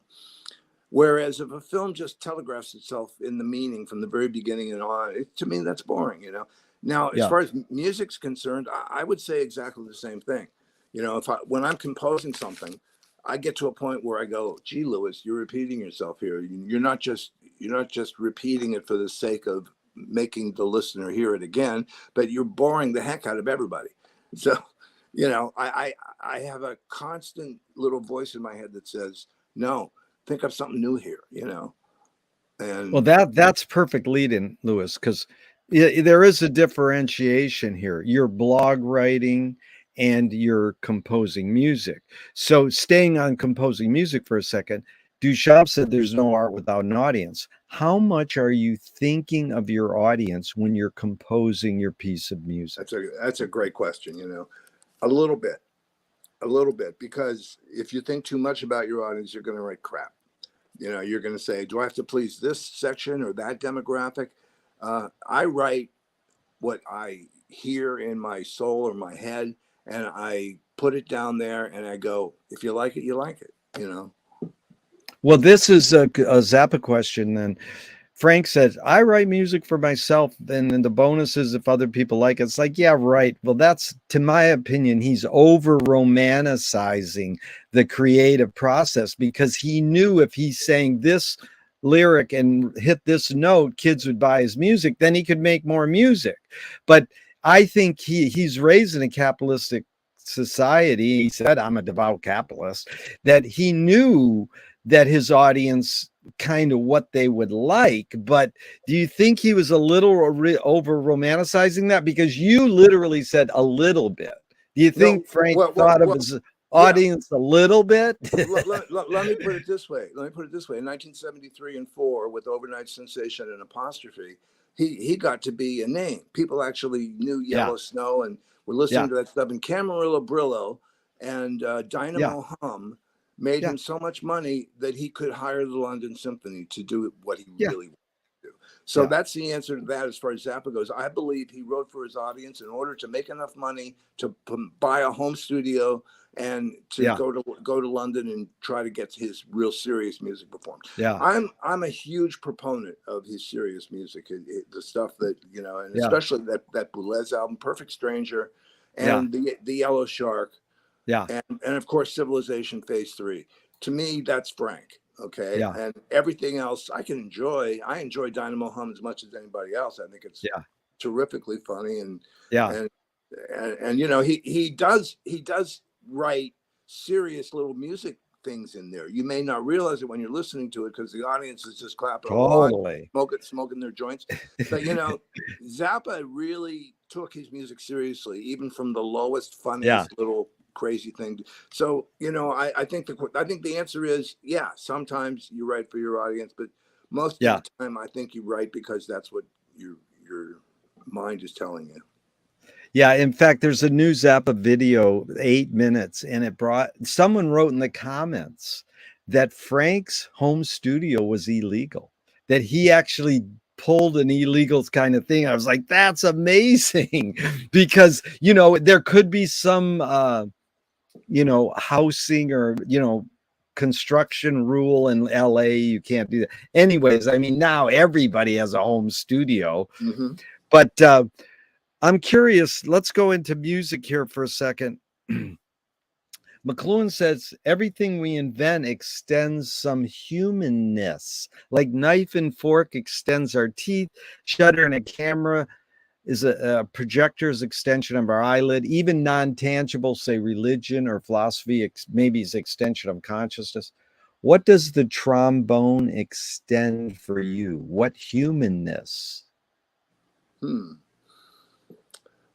Whereas if a film just telegraphs itself in the meaning from the very beginning and on, to me, that's boring, Now, as Yeah. far as music's concerned, I would say exactly the same thing. When I'm composing something, I get to a point where I go, gee, Lewis, you're repeating yourself here. You're not just repeating it for the sake of making the listener hear it again, but you're boring the heck out of everybody. So, I have a constant little voice in my head that says, no, think of something new here, and Well, that's perfect lead in, Lewis, because there is a differentiation here. You're blog writing and you're composing music. So staying on composing music for a second, Duchamp said there's no art without an audience. How much are you thinking of your audience when you're composing your piece of music? that's a great question. A little bit, because if you think too much about your audience, you're going to write crap. You're going to say, do I have to please this section or that demographic? I write what I hear in my soul or my head, and I put it down there, and I go, if you like it, you like it. Well, this is a Zappa question then. Frank said, I write music for myself, and then the bonus is if other people like it. It's like, yeah, right. Well, that's, to my opinion, he's over romanticizing the creative process, because he knew if he sang this lyric and hit this note, kids would buy his music, then he could make more music. But I think he's raised in a capitalistic society. He said, I'm a devout capitalist, that he knew that his audience kind of what they would like. But do you think he was a little over romanticizing that? Because you literally said a little bit. Do you think No, Frank well, thought of his yeah. audience a little bit? Let me put it this way. In 1973 and 4, with Overnight Sensation and Apostrophe, he got to be a name. People actually knew Yeah. Yellow Snow and were listening Yeah. to that stuff. And Camarillo Brillo and Yeah. Dynamo Hum made Yeah. him so much money that he could hire the London Symphony to do what he Yeah. really wanted to do. So Yeah. that's the answer to that as far as Zappa goes. I believe he wrote for his audience in order to make enough money to buy a home studio and to Yeah. go to London and try to get his real serious music performed. Yeah. I'm a huge proponent of his serious music, the stuff that, you know, and Yeah. especially that Boulez album, Perfect Stranger, Yeah. and the Yellow Shark, Yeah. and of course Civilization Phase 3. To me, that's Frank. Okay, Yeah. and everything else I can enjoy. I enjoy Dynamo Hum as much as anybody else. I think it's Yeah. terrifically funny, Yeah. and you know, he does write serious little music things in there. You may not realize it when you're listening to it because the audience is just clapping along, Totally. smoking their joints. But you know, Zappa really took his music seriously, even from the lowest, Yeah. funniest little crazy thing. So you know, I think the answer is yeah. Sometimes you write for your audience, but most of Yeah. the time, I think you write because that's what your mind is telling you. Yeah. In fact, there's a new Zappa video, 8 minutes, and someone wrote in the comments that Frank's home studio was illegal, that he actually pulled an illegal kind of thing. I was like, that's amazing because, you know, there could be some, you know, housing or, you know, construction rule in LA. You can't do that. Anyways, I mean, now everybody has a home studio, Mm-hmm. but, I'm curious. Let's go into music here for a second. McLuhan says everything we invent extends some humanness, like knife and fork extends our teeth, shutter and a camera is a projector's extension of our eyelid, even non-tangible, say religion or philosophy, maybe is extension of consciousness. What does the trombone extend for you? What humanness?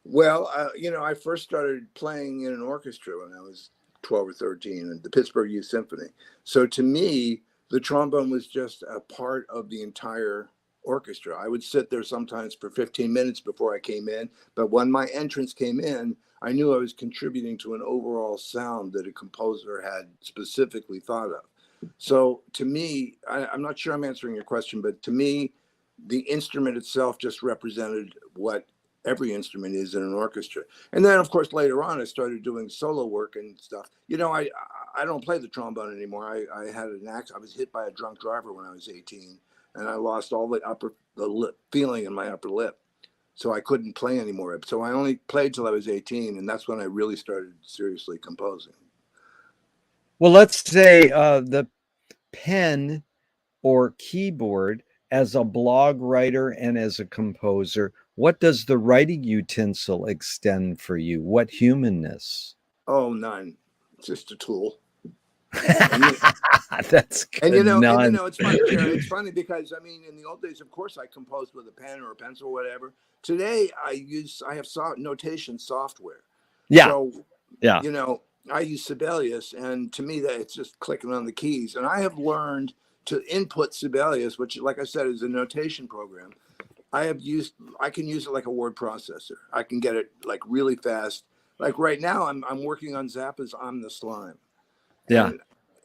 Well, you know, I first started playing in an orchestra when I was 12 or 13 at the Pittsburgh Youth Symphony. So to me, the trombone was just a part of the entire orchestra. I would sit there sometimes for 15 minutes before I came in, but when my entrance came in, I knew I was contributing to an overall sound that a composer had specifically thought of. So to me, I'm not sure I'm answering your question, but to me, the instrument itself just represented what every instrument is in an orchestra. And then, of course, later on, I started doing solo work and stuff. You know, I don't play the trombone anymore. I had an accident. I was hit by a drunk driver when I was 18, and I lost all the lip feeling in my upper lip. So I couldn't play anymore. So I only played till I was 18, and that's when I really started seriously composing. Well, let's say the pen or keyboard as a blog writer and as a composer, what does the writing utensil extend for you? What humanness? Oh, none. It's just a tool. That's good. And None. it's funny, Jerry. It's funny because I mean, in the old days, of course, I composed with a pen or a pencil or whatever. Today, I have notation software. Yeah. So, Yeah. you know, I use Sibelius, and to me, that it's just clicking on the keys. And I have learned to input Sibelius, which, like I said, is a notation program. I can use it like a word processor. I can get it like really fast. Like right now, I'm working on Zappa's "I'm the Slime." Yeah.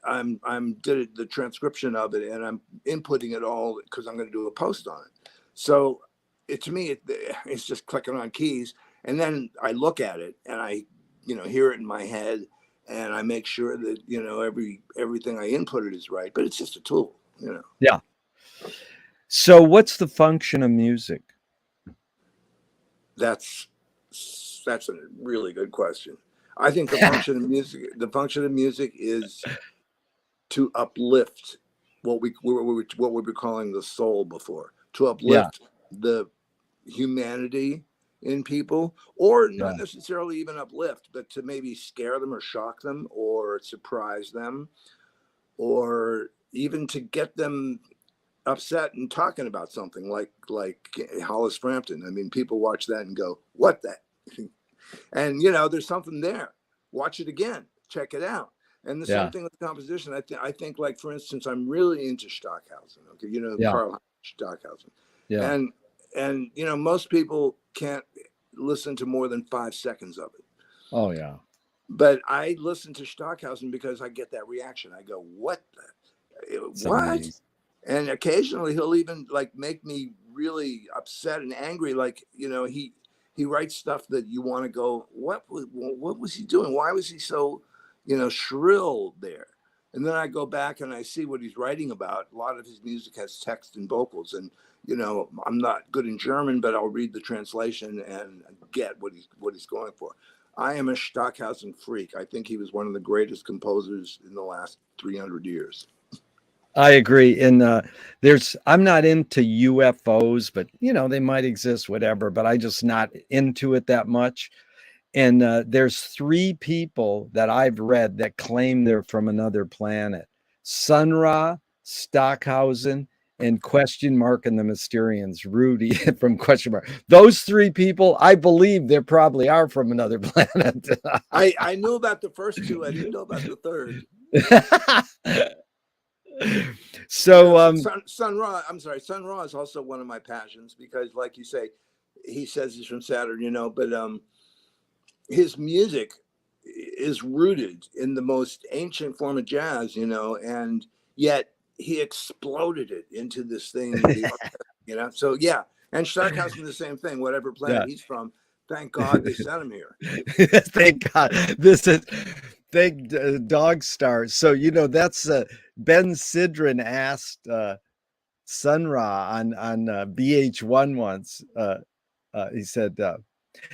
And I'm did the transcription of it, and I'm inputting it all because I'm going to do a post on it. So to me, it's just clicking on keys, and then I look at it and I, you know, hear it in my head, and I make sure that, you know, everything I inputted is right. But it's just a tool, you know. Yeah. So, what's the function of music? That's a really good question. I think the function of music is to uplift what we were calling the soul before, to Yeah. uplift the humanity in people, or Yeah. not necessarily even uplift, but to maybe scare them or shock them or surprise them, or even to get them upset and talking about something like Hollis Frampton. I mean, people watch that and go, "What that?" And you know, there's something there. Watch it again. Check it out. And the same Yeah. thing with composition. I think, like for instance, I'm really into Stockhausen. Okay, you know, Yeah. Karl Stockhausen, Yeah. and you know, most people can't listen to more than 5 seconds of it. Oh, yeah. But I listen to Stockhausen because I get that reaction. I go, "What? It's What?" amazing. And occasionally he'll even like make me really upset and angry. Like, you know, he writes stuff that you want to go, what was he doing? Why was he so, you know, shrill there? And then I go back and I see what he's writing about. A lot of his music has text and vocals, and you know, I'm not good in German, but I'll read the translation and get what he's going for. I am a Stockhausen freak. I think he was one of the greatest composers in the last 300 years. I agree. And I'm not into UFOs, but you know, they might exist, whatever, but I just not into it that much. And there's 3 people that I've read that claim they're from another planet: Sun Ra, Stockhausen, and question mark and the Mysterians, Rudy from question mark. Those 3 people, I believe they probably are from another planet. I knew about the first 2. I didn't know about the third. So Sun Ra, I'm sorry, Sun Ra is also one of my passions, because like you say, he says he's from Saturn, you know, but his music is rooted in the most ancient form of jazz, you know, and yet he exploded it into this thing, you know. So yeah, and Stockhausen the same thing. Whatever planet he's from, thank God they sent him here. Thank God. This is thank Dog Star. So you know that's Ben Sidran asked Sun Ra on BH1 once. He said,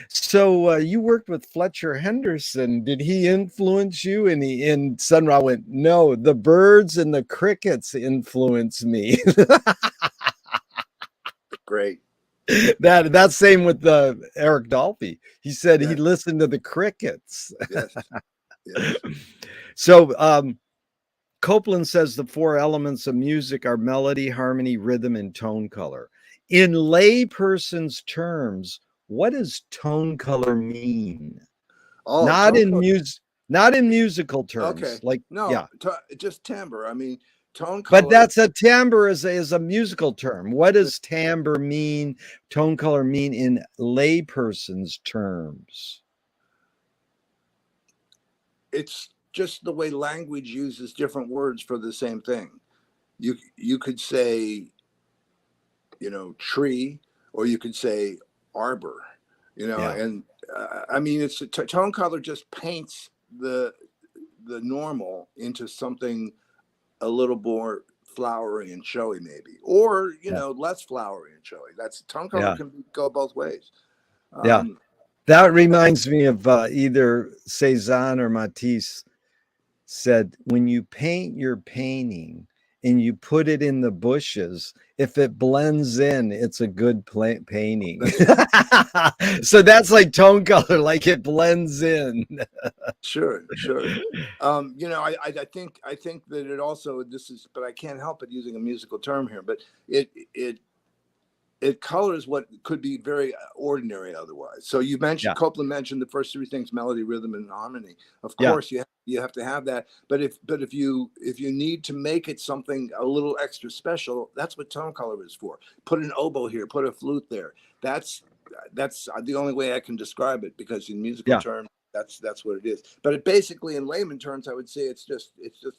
so you worked with Fletcher Henderson. Did he influence you? And Sun Ra went, no, the birds and the crickets influenced me. Great. That's same with Eric Dolphy. He said he listened to the crickets. Yes. Yes. So Copeland says the 4 elements of music are melody, harmony, rhythm, and tone color. In layperson's terms, what does tone color mean? Oh, not in musical terms. Okay. Like no, yeah, just timbre. I mean, tone color. But that's a timbre is a musical term. What does timbre mean? Tone color mean in layperson's terms? It's just the way language uses different words for the same thing. You could say, you know, tree, or you could say arbor, you know, and I mean, it's tone color just paints the normal into something a little more flowery and showy, maybe, or you know, less flowery and showy. That's tone color can go both ways. That reminds me of either Cezanne or Matisse said, when you paint your painting and you put it in the bushes, if it blends in, it's a good painting. So that's like tone color, like it blends in. Sure. You know, I think that it also, but I can't help it using a musical term here, but it colors what could be very ordinary otherwise. So you mentioned, Copeland mentioned the first 3 things: melody, rhythm, and harmony. Of course, you have to have that. But if you need to make it something a little extra special, that's what tone color is for. Put an oboe here, put a flute there. That's the only way I can describe it, because in musical terms, that's what it is. But it basically, in layman terms, I would say it's just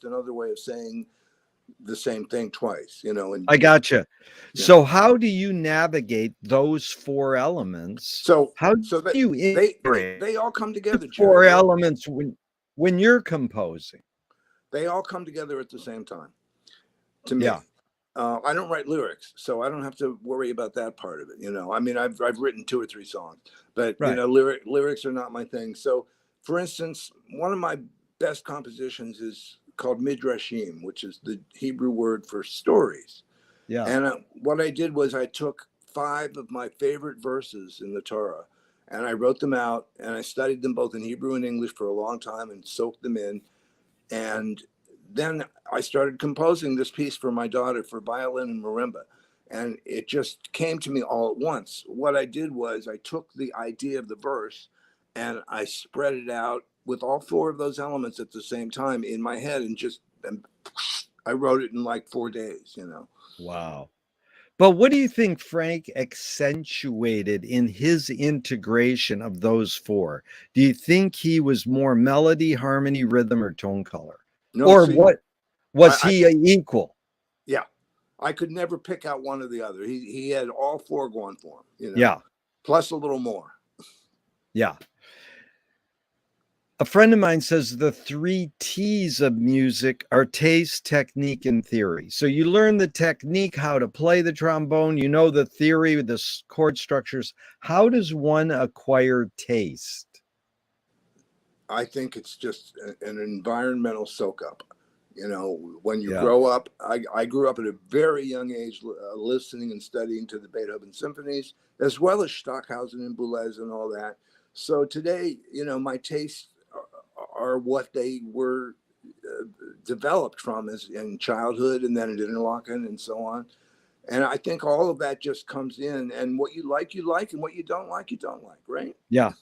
another way of saying the same thing twice, you know. And I gotcha. So how do you navigate those 4 elements? So you they all come together. 4 elements when you're composing. They all come together at the same time. To me, I don't write lyrics, so I don't have to worry about that part of it. You know, I mean, I've written 2 or 3 songs, but you know, lyrics are not my thing. So, for instance, one of my best compositions is called Midrashim, which is the Hebrew word for stories. And what I did was I took 5 of my favorite verses in the Torah, and I wrote them out, and I studied them both in Hebrew and English for a long time and soaked them in. And then I started composing this piece for my daughter for violin and marimba. And it just came to me all at once. What I did was I took the idea of the verse and I spread it out with all 4 of those elements at the same time in my head, and I wrote it in like 4 days, you know. Wow. But what do you think Frank accentuated in his integration of those 4? Do you think he was more melody, harmony, rhythm, or tone color? No, or what was he equal? Yeah. I could never pick out one or the other. He had all four going for him, you know. Yeah. Plus a little more. Yeah. A friend of mine says the 3 T's of music are taste, technique, and theory. So you learn the technique, how to play the trombone, you know the theory, the chord structures. How does one acquire taste? I think it's just an environmental soak up. You know, when you Yeah. grow up, I grew up at a very young age listening and studying to the Beethoven symphonies, as well as Stockhausen and Boulez and all that. So today, you know, my tastes are what they were developed from as in childhood and then at Interlochen and so on. And I think all of that just comes in, and what you like, and what you don't like, right? Yeah.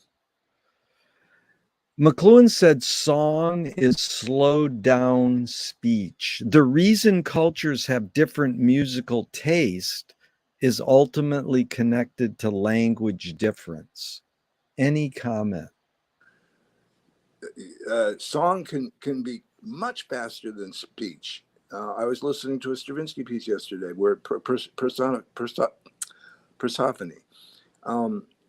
McLuhan said song is slowed down speech. The reason cultures have different musical taste is ultimately connected to language difference. Any comment? Song can be much faster than speech. I was listening to a Stravinsky piece yesterday where Persephone,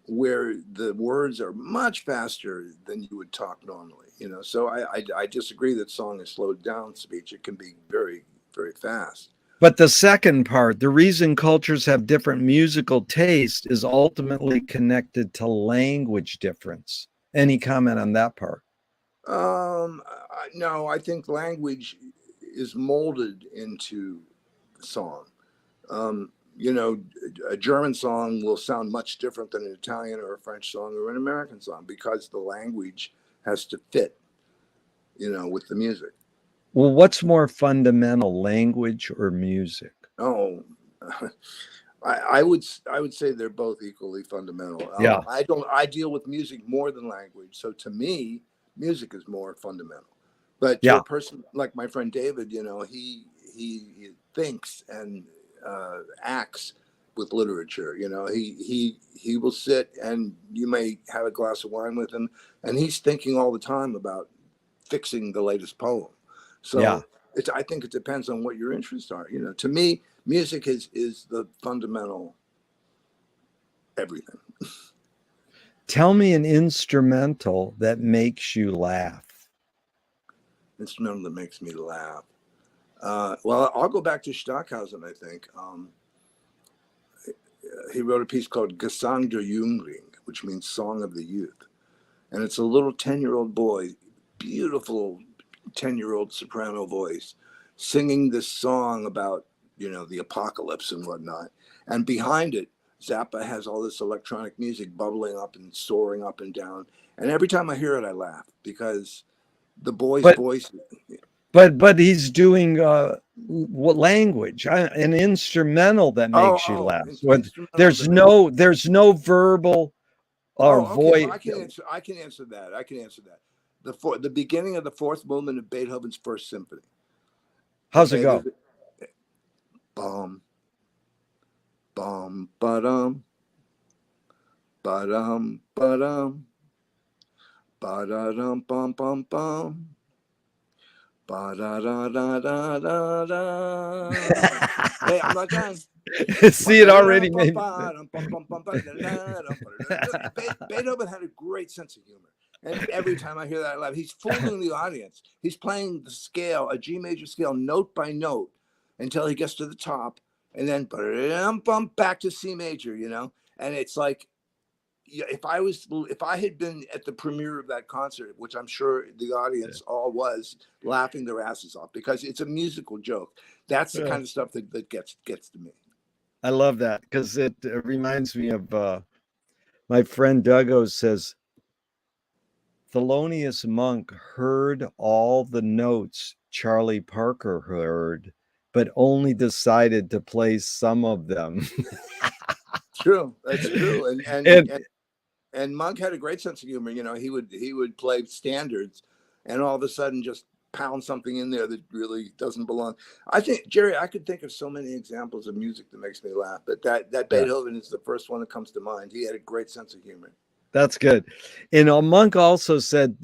where the words are much faster than you would talk normally. You know, so I disagree that song is slowed down speech. It can be very, very fast. But the second part, the reason cultures have different musical taste is ultimately connected to language difference. Any comment on that part? No, I think language is molded into song. You know, a German song will sound much different than an Italian or a French song or an American song because the language has to fit, you know, with the music. Well, what's more fundamental, language or music? Oh, I would say they're both equally fundamental. Yeah. I deal with music more than language. So to me, music is more fundamental. But to Yeah. a person like my friend David, you know, he thinks and acts with literature. You know, he will sit and you may have a glass of wine with him, and he's thinking all the time about fixing the latest poem. So Yeah. I think it depends on what your interests are. You know, to me, music is the fundamental everything. Tell me an instrumental that makes you laugh. Instrumental that makes me laugh. Well, I'll go back to Stockhausen, I think. He wrote a piece called Gesang der Jüngling, which means Song of the Youth. And it's a little 10-year-old boy, beautiful 10-year-old soprano voice, singing this song about, you know, the apocalypse and whatnot. And behind it, Zappa has all this electronic music bubbling up and soaring up and down. And every time I hear it, I laugh because the boy's voice. But he's doing what language? An instrumental that makes you laugh. There's no verbal or voice. Well, I can answer that. The beginning of the fourth movement of Beethoven's First Symphony. How's it go? Bum, bum, ba-dum, ba-dum, ba-dum, ba-da-dum, bum, bum, bum. Ba-da-da-da-da-da-da. Hey, I'm not done. See, it already made me. Beethoven had a great sense of humor. And every time I hear that, I laugh. He's fooling the audience. He's playing the scale, a G major scale, note by note, until he gets to the top. And then back to C major, you know? And it's like, if I had been at the premiere of that concert, which I'm sure the audience all was laughing their asses off because it's a musical joke. That's the kind of stuff that gets to me. I love that because it reminds me of my friend Duggo says, Thelonious Monk heard all the notes Charlie Parker heard, but only decided to play some of them. True, that's true. And Monk had a great sense of humor. You know, he would play standards, and all of a sudden just pound something in there that really doesn't belong. I think, Jerry, I could think of so many examples of music that makes me laugh, but that Beethoven is the first one that comes to mind. He had a great sense of humor. That's good. And Monk also said,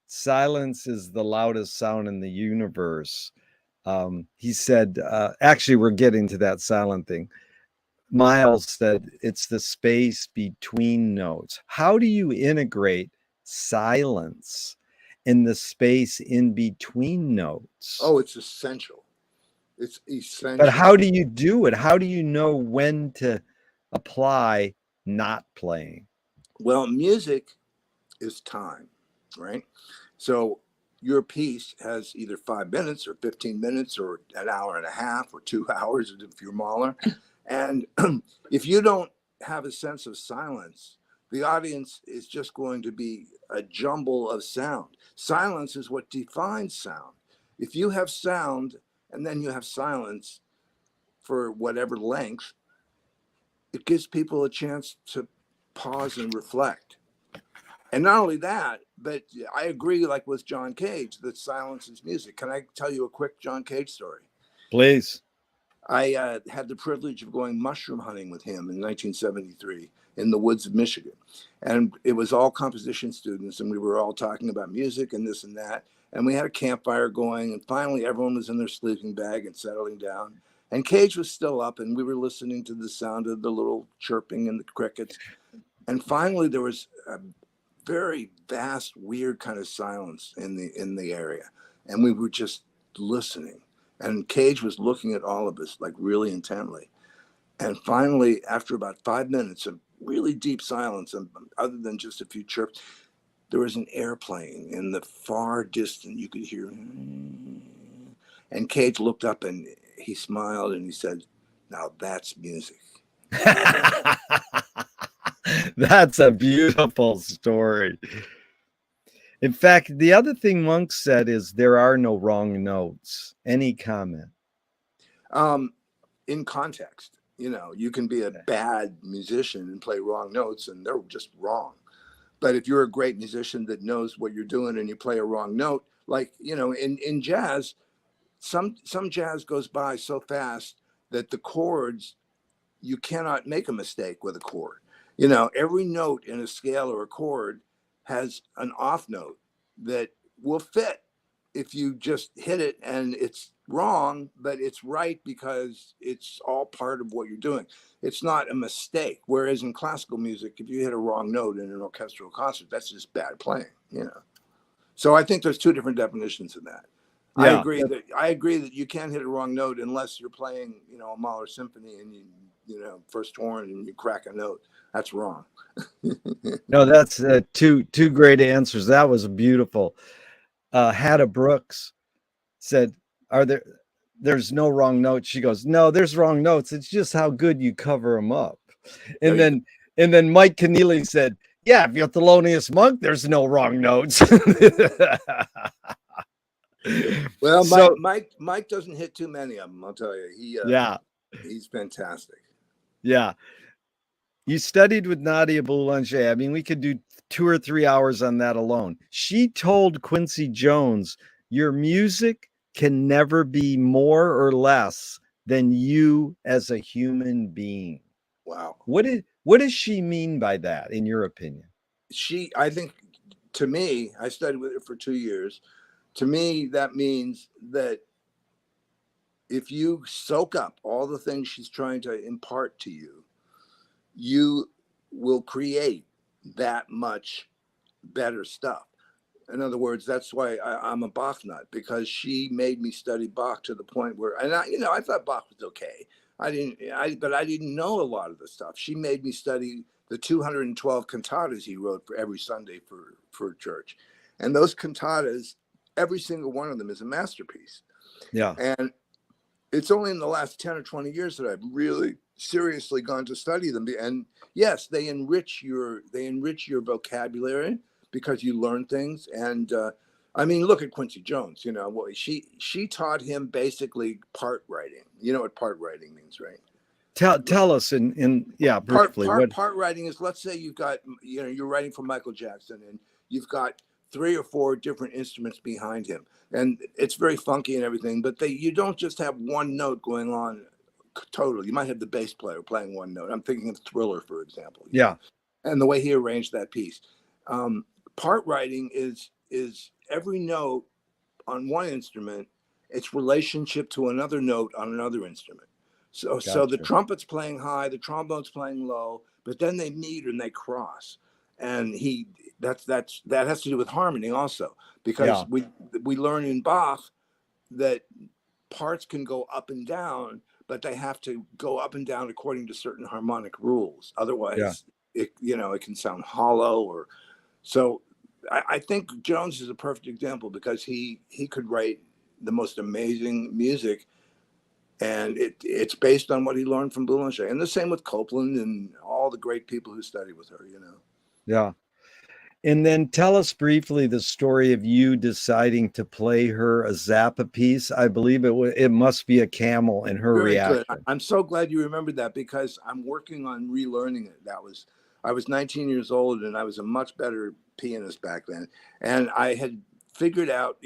silence is the loudest sound in the universe. He said, actually, we're getting to that silent thing. Miles said it's the space between notes. How do you integrate silence in the space in between notes? Oh, it's essential. It's But essential. how do you do it? How do you know when to apply not playing? Well, music is time, right? So your piece has either 5 minutes or 15 minutes or an hour and a half or 2 hours if you're Mahler. And if you don't have a sense of silence, the audience is just going to be a jumble of sound. Silence is what defines sound. If you have sound and then you have silence for whatever length, it gives people a chance to pause and reflect. And not only that, but I agree, like with John Cage, that silence is music. Can I tell you a quick John Cage story? Please. I had the privilege of going mushroom hunting with him in 1973 in the woods of Michigan. And it was all composition students, and we were all talking about music and this and that. And we had a campfire going, and finally everyone was in their sleeping bag and settling down. And Cage was still up, and we were listening to the sound of the little chirping and the crickets. And finally there was a very vast, weird kind of silence in the area. And we were just listening. And Cage was looking at all of us like really intently. And finally, after about 5 minutes of really deep silence, and other than just a few chirps, there was an airplane in the far distance. You could hear. And Cage looked up and he smiled and he said, "Now that's music." That's a beautiful story. In fact, the other thing Monk said is there are no wrong notes. Any comment? In context, you can be a bad musician and play wrong notes and they're just wrong. But if you're a great musician that knows what you're doing and you play a wrong note, like, in jazz, some jazz goes by so fast that the chords, you cannot make a mistake with a chord. Every note in a scale or a chord has an off note that will fit if you just hit it, and it's wrong, but it's right because it's all part of what you're doing. It's not a mistake. Whereas in classical music, if you hit a wrong note in an orchestral concert, that's just bad playing. So I think there's two different definitions of that. Yeah. I agree that you can't hit a wrong note unless you're playing, a Mahler symphony and first horn and you crack a note. That's wrong. No, that's two great answers. That was beautiful. Hannah Brooks said, there's no wrong notes? She goes, no, there's wrong notes. It's just how good you cover them up. And then Mike Keneally said, yeah, if you're Thelonious Monk, there's no wrong notes. Well, Mike doesn't hit too many of them, I'll tell you. He's fantastic. Yeah. You studied with Nadia Boulanger. I mean, we could do 2 or 3 hours on that alone. She told Quincy Jones, your music can never be more or less than you as a human being. Wow. What does she mean by that, in your opinion? I think, to me, I studied with her for 2 years. To me, that means that if you soak up all the things she's trying to impart to you, you will create that much better stuff. In other words, that's why I'm a Bach nut, because she made me study Bach to the point where, and I thought Bach was okay. But I didn't know a lot of the stuff. She made me study the 212 cantatas he wrote for every Sunday for church. And those cantatas, every single one of them is a masterpiece. Yeah. And it's only in the last 10 or 20 years that I've really seriously gone to study them. And yes, they enrich your vocabulary because you learn things. And I mean, look at Quincy Jones. She taught him basically part writing. You know what part writing means, right? Tell us briefly. Part writing is, let's say you've got, you're writing for Michael Jackson and you've got 3 or 4 different instruments behind him, and it's very funky and everything, but you don't just have one note going on totally. You might have the bass player playing one note. I'm thinking of Thriller, for example. Yeah. And the way he arranged that piece. Part writing is every note on one instrument its relationship to another note on another instrument. So the Gotcha. trumpet's playing high, the trombone's playing low, but then they meet and they cross. And that has to do with harmony also, because we learn in Bach that parts can go up and down, but they have to go up and down according to certain harmonic rules. Otherwise, it can sound hollow. Or so I think Jones is a perfect example, because he could write the most amazing music, and it's based on what he learned from Boulanger. And the same with Copeland and all the great people who studied with her. Yeah. And then tell us briefly the story of you deciding to play her a Zappa piece. I believe it must be a camel in her Very reaction. good. I'm so glad you remembered that, because I'm working on relearning it. I was 19 years old, and I was a much better pianist back then. And I had figured out,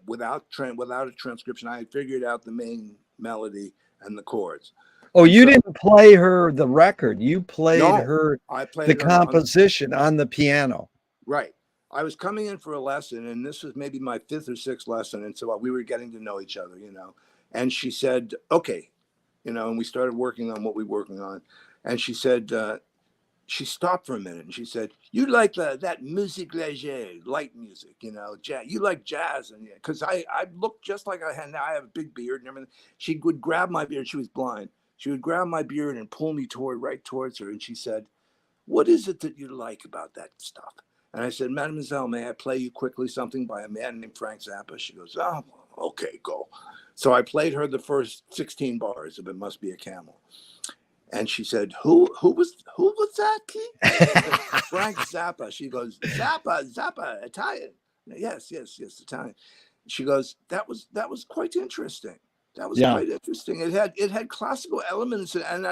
without a transcription, I had figured out the main melody and the chords. Oh, and you didn't play her the record. You played her I played the composition on the piano. Right. I was coming in for a lesson, and this was maybe my 5th or 6th lesson. And so we were getting to know each other, and she said, okay, and we started working on what we were working on. And she said, she stopped for a minute, and she said, you like that musique légère, light music, jazz. You like jazz. And because I looked just like I had now. I have a big beard and everything. She would grab my beard. She was blind. She would grab my beard and pull me right towards her. And she said, what is it that you like about that stuff? And I said, Mademoiselle, may I play you quickly something by a man named Frank Zappa? She goes, oh, okay, go. So I played her the first 16 bars of It Must Be a Camel. And she said, who was that, Keith? Frank Zappa. She goes, Zappa, Italian. Yes, Italian. She goes, that was quite interesting. That was quite interesting. It had classical elements, and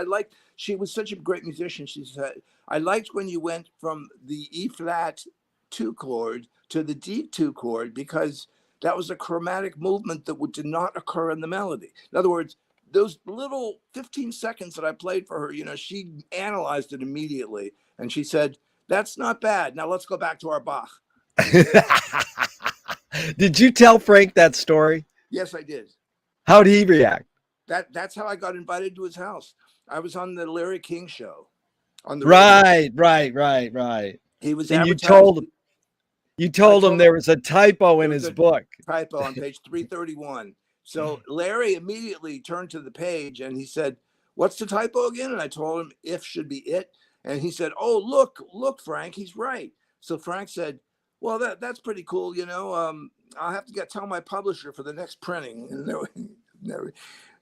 she was such a great musician. She said, I liked when you went from the E flat 2 chord to the D2 chord, because that was a chromatic movement that did not occur in the melody. In other words, those little 15 seconds that I played for her, she analyzed it immediately, and she said, that's not bad. Now let's go back to our Bach. Did you tell Frank that story? Yes, I did. How'd he react? That's how I got invited to his house. I was on the Larry King show. On the right. He was and advertised. you told him there was a typo in his book. Typo on page 331. So Larry immediately turned to the page and he said, what's the typo again? And I told him if should be it. And he said, oh, look, Frank, he's right. So Frank said, well, that's pretty cool. I'll have to tell my publisher for the next printing.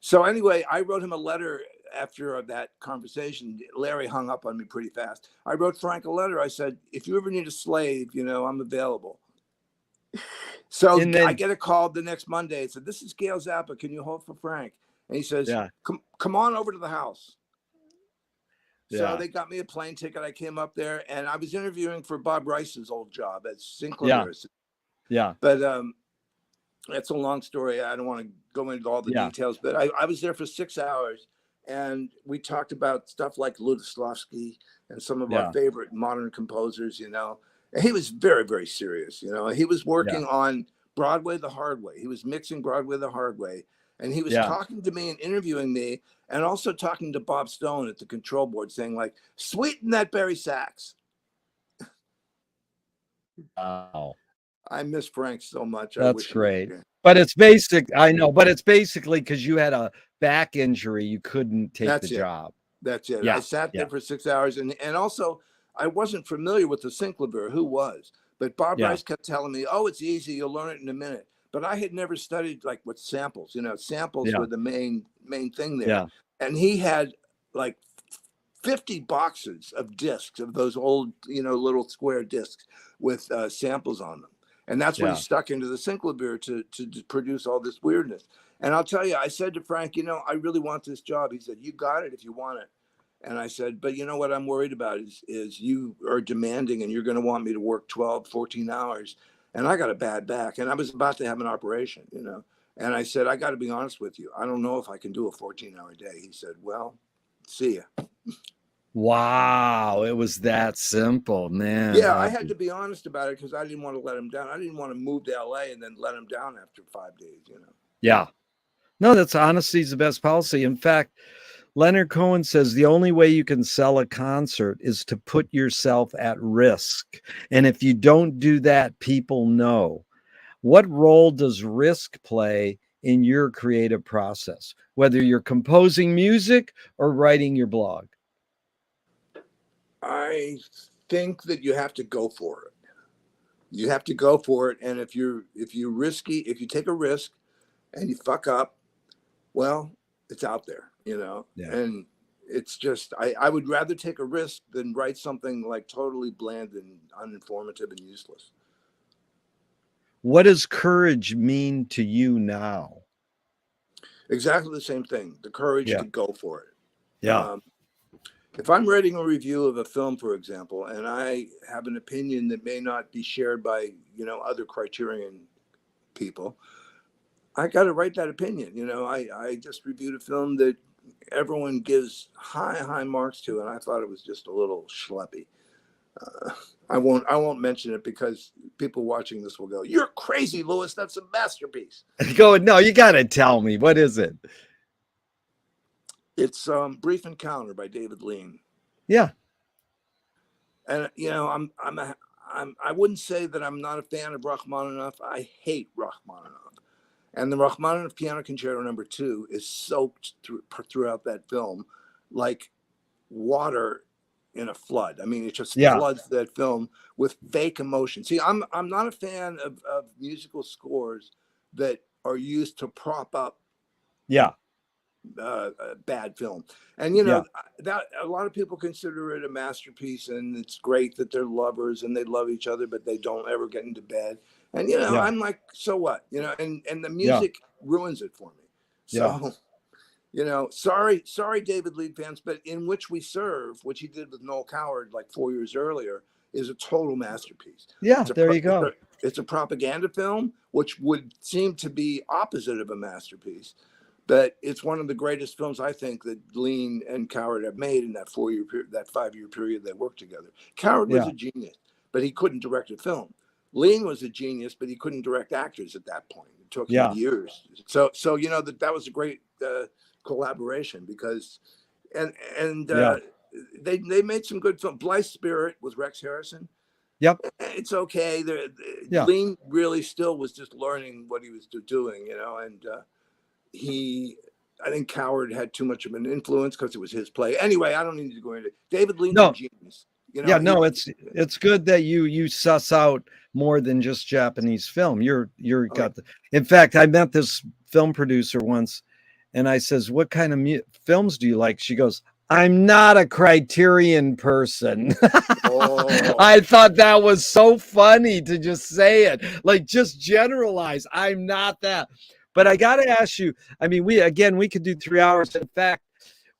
So anyway, I wrote him a letter after that conversation. Larry hung up on me pretty fast. I wrote Frank a letter. I said, if you ever need a slave, I'm available. So I get a call the next Monday. It said, this is Gail Zappa. Can you hold for Frank? And he says, come on over to the house. So they got me a plane ticket. I came up there, and I was interviewing for Bob Rice's old job at Sinclair. Yeah. But that's a long story. I don't want to go into all the details, but I was there for 6 hours, and we talked about stuff like Lutoslawski and some of our favorite modern composers, And he was very, very serious. He was working on Broadway the hard way. He was mixing Broadway the hard way. And he was talking to me and interviewing me, and also talking to Bob Stone at the control board, saying, like, sweeten that Barry sax. Wow. I miss Frank so much. That's great. But it's basic. I know, but it's basically because you had a back injury. You couldn't take the job. That's it. Yeah. I sat there for 6 hours. And also, I wasn't familiar with the synclavier. Who was? But Bob Rice kept telling me, oh, it's easy. You'll learn it in a minute. But I had never studied like with samples. Samples were the main thing there. Yeah. And he had like 50 boxes of discs of those old, little square discs with samples on them. And that's what he stuck into the synclavier to produce all this weirdness. And I'll tell you, I said to Frank, I really want this job. He said, you got it if you want it. And I said, but what I'm worried about is you are demanding, and you're going to want me to work 12, 14 hours. And I got a bad back, and I was about to have an operation, And I said, I got to be honest with you. I don't know if I can do a 14-hour day. He said, well, see ya. Wow. It was that simple, man. Yeah, I had to be honest about it because I didn't want to let him down. I didn't want to move to LA and then let him down after 5 days, Yeah. No, that's honesty is the best policy. In fact, Leonard Cohen says the only way you can sell a concert is to put yourself at risk. And if you don't do that, people know. What role does risk play in your creative process, whether you're composing music or writing your blog? I think that you have to go for it. You have to go for it. And if you take a risk and you fuck up, well, it's out there, Yeah. and it's just, I would rather take a risk than write something like totally bland and uninformative and useless. What does courage mean to you now? Exactly the same thing. The courage Yeah. to go for it. Yeah. If I'm writing a review of a film, for example, and I have an opinion that may not be shared by, other Criterion people, I got to write that opinion. I just reviewed a film that everyone gives high marks to, and I thought it was just a little schleppy. I won't mention it because people watching this will go, "You're crazy, Lewis. That's a masterpiece." Go, no, you got to tell me. What is it? It's Brief Encounter by David Lean. Yeah. And I wouldn't say that I'm not a fan of Rachmaninoff. I hate Rachmaninoff. And the Rachmaninoff Piano Concerto No. 2 is soaked throughout that film like water in a flood. I mean, it just floods that film with fake emotion. See, I'm not a fan of musical scores that are used to prop up a bad film. And that a lot of people consider it a masterpiece, and it's great that they're lovers and they love each other, but they don't ever get into bed. And I'm like, so what? And the music ruins it for me. So sorry, David Lean fans, but In Which We Serve, which he did with Noel Coward like 4 years earlier, is a total masterpiece. Yeah, there you go. It's a propaganda film, which would seem to be opposite of a masterpiece. But it's one of the greatest films, I think, that Lean and Coward have made in that 5-year period they worked together. Coward was a genius, but he couldn't direct a film. Lean was a genius, but he couldn't direct actors at that point. It took him years. So that was a great collaboration because, they made some good films. Blithe Spirit with Rex Harrison. Yep. It's okay. Lean really still was just learning what he was doing, and I think Coward had too much of an influence because it was his play. Anyway, I don't need to go into it. David Lean's a genius. It's good that you suss out more than just Japanese film. In fact, I met this film producer once, and I says, "What kind of films do you like?" She goes, "I'm not a Criterion person." I thought that was so funny to just say it, like just generalize. I'm not that. But I got to ask you, I mean, we could do 3 hours. In fact,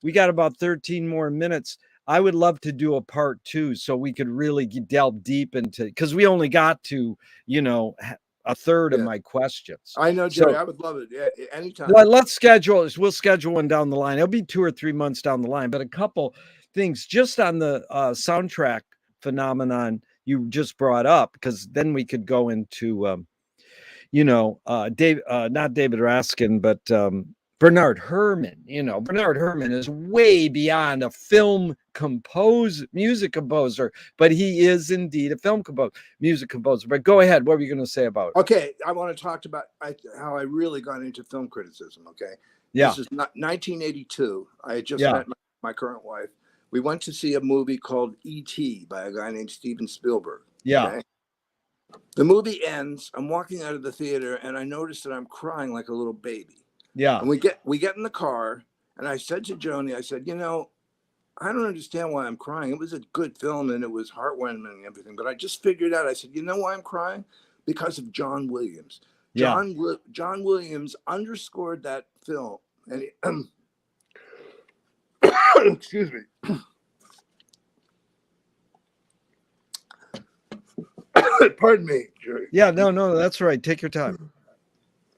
we got about 13 more minutes. I would love to do a part 2 so we could really delve deep into, because we only got to, a third of my questions. I know, Jerry, I would love it. Anytime. Well, we'll schedule one down the line. It'll be 2 or 3 months down the line, but a couple things just on the soundtrack phenomenon you just brought up, because then we could go into, not David Raskin, but Bernard Herrmann. Bernard Herrmann is way beyond a music composer, but he is indeed a music composer. But go ahead. What were you going to say about it? Okay, I want to talk about how I really got into film criticism. Okay, this is 1982. I had just met my current wife. We went to see a movie called E.T. by a guy named Steven Spielberg. Okay? The movie ends. I'm walking out of the theater, and I notice that I'm crying like a little baby. Yeah. And we get in the car, and I said to Joni, I said, I don't understand why I'm crying. It was a good film, and it was heartwarming and everything. But I just figured out, I said, you know why I'm crying? Because of John Williams. John Williams underscored that film. And excuse me. Pardon me, Jerry. Yeah, no, that's right. Take your time.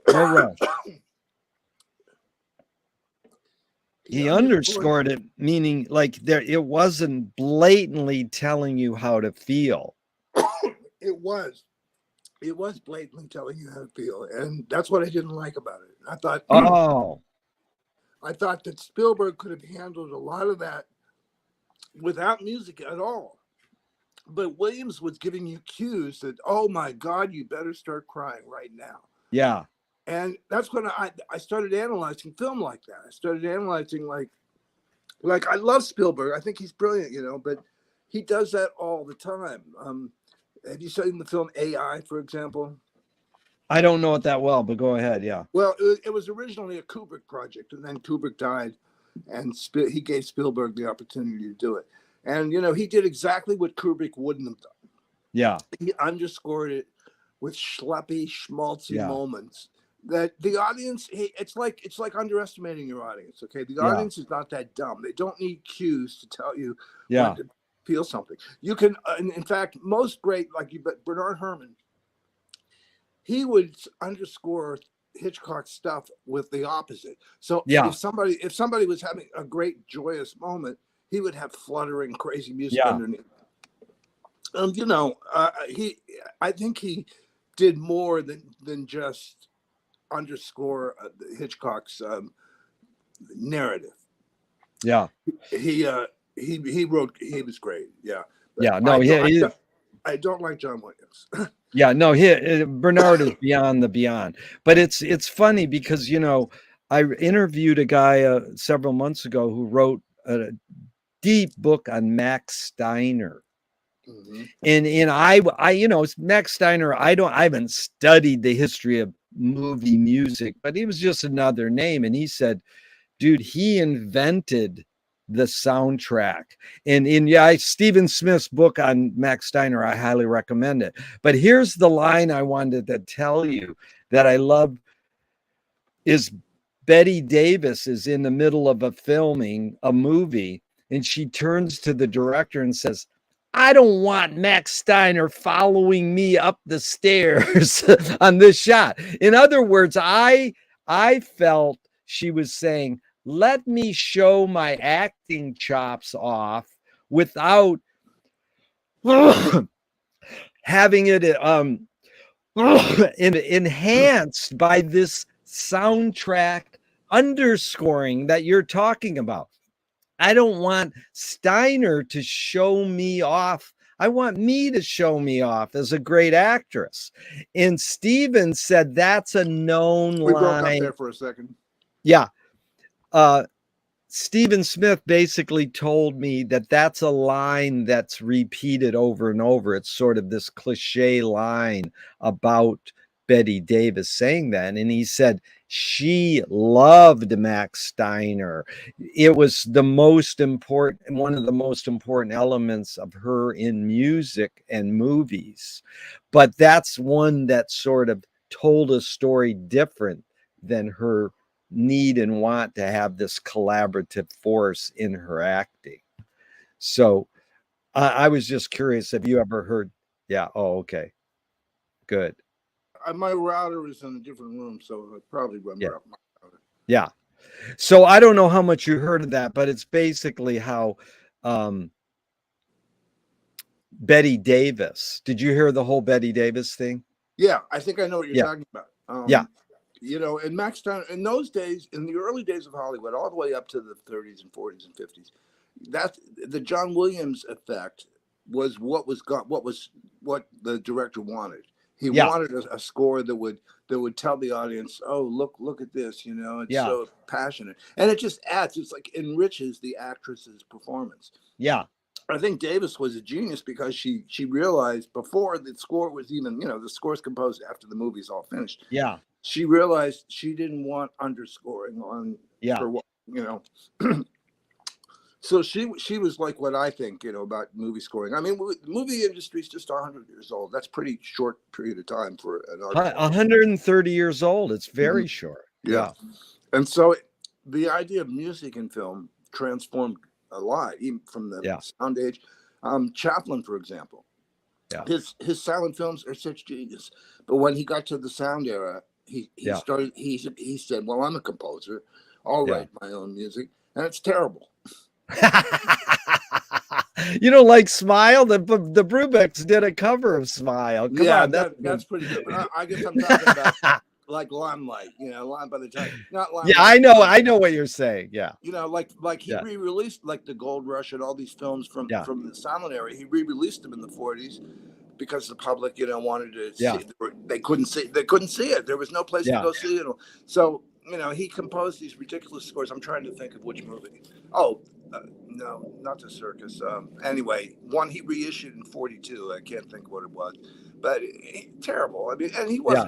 No rush. He underscored it, meaning like it wasn't blatantly telling you how to feel. It was. It was blatantly telling you how to feel, and that's what I didn't like about it. Oh, I thought that Spielberg could have handled a lot of that without music at all. But Williams was giving you cues that, oh my God, you better start crying right now. yeah. And that's when I started analyzing film like that. I started analyzing like I love Spielberg. I think he's brilliant, but he does that all the time. Have you seen the film AI, for example? I don't know it that well, but go ahead. Yeah. Well, it was originally a Kubrick project, and then Kubrick died, and he gave Spielberg the opportunity to do it. And he did exactly what Kubrick wouldn't have done. Yeah. He underscored it with schleppy, schmaltzy Yeah. moments that the audience. It's like underestimating your audience. Okay, the Yeah. audience is not that dumb. They don't need cues to tell you Yeah. when to feel something. You can, in fact, most great but Bernard Herrmann, he would underscore Hitchcock's stuff with the opposite. So Yeah. if somebody was having a great joyous moment, he would have fluttering, crazy music Yeah. underneath. I think he did more than just underscore Hitchcock's narrative. Yeah. He wrote. He was great. Yeah. Yeah. No. I don't like John Williams. Yeah. No. Bernard is beyond the beyond. But it's funny because I interviewed a guy several months ago who wrote a deep book on Max Steiner. Mm-hmm. And I Max Steiner, I haven't studied the history of movie music, but he was just another name. And he said, dude, he invented the soundtrack. And Stephen Smith's book on Max Steiner, I highly recommend it. But here's the line I wanted to tell you that I love is Betty Davis is in the middle of filming a movie, and she turns to the director and says, I don't want Max Steiner following me up the stairs on this shot. In other words, I felt she was saying, let me show my acting chops off without having it enhanced by this soundtrack underscoring that you're talking about. I don't want Steiner to show me off. I want me to show me off as a great actress. And Steven said that's a known line. We broke up there for a second. Yeah. Stephen Smith basically told me that that's a line that's repeated over and over. It's sort of this cliche line about Betty Davis saying that. And he said she loved Max Steiner. It was one of the most important elements of her in music and movies. But that's one that sort of told a story different than her need and want to have this collaborative force in her acting. So I was just curious, have you ever heard? Yeah. Oh, okay. Good. My router is in a different room, so I probably run up my router. Yeah. So I don't know how much you heard of that, but it's basically how Betty Davis. Did you hear the whole Betty Davis thing? Yeah, I think I know what you're talking about. Yeah. And Max Steiner, in those days, in the early days of Hollywood, all the way up to the 30s and 40s and 50s, that's the John Williams effect was what the director wanted. He wanted a score that would tell the audience, oh, look at this, it's so passionate. And it just adds, it's like enriches the actress's performance. Yeah. I think Davis was a genius because she realized before the score was even, the score's composed after the movie's all finished. Yeah. She realized she didn't want underscoring on her, so she was like what I think, about movie scoring. I mean, the movie industry is just 100 years old. That's pretty short period of time for an art. 130 years old. It's very short. Yeah. And so the idea of music in film transformed a lot, even from the sound age. Chaplin, for example, his silent films are such genius. But when he got to the sound era, he said, well, I'm a composer. I'll write my own music. And it's terrible. You don't like Smile? The Brubecks did a cover of Smile. Come Yeah, on, that's that's pretty good. But I guess I'm talking about like Limelight, by the time, not yeah, Limelight. I know what you're saying. Yeah, Like he yeah, re-released like the Gold Rush and all these films yeah, from the silent era. He re-released them in the 40s because the public, wanted to yeah, see. They couldn't see it. There was no place to yeah. go see it. So he composed these ridiculous scores. I'm trying to think of which movie. Oh, no, not the circus. Anyway, one he reissued in 42. I can't think what it was, but terrible. I mean, and he Yeah,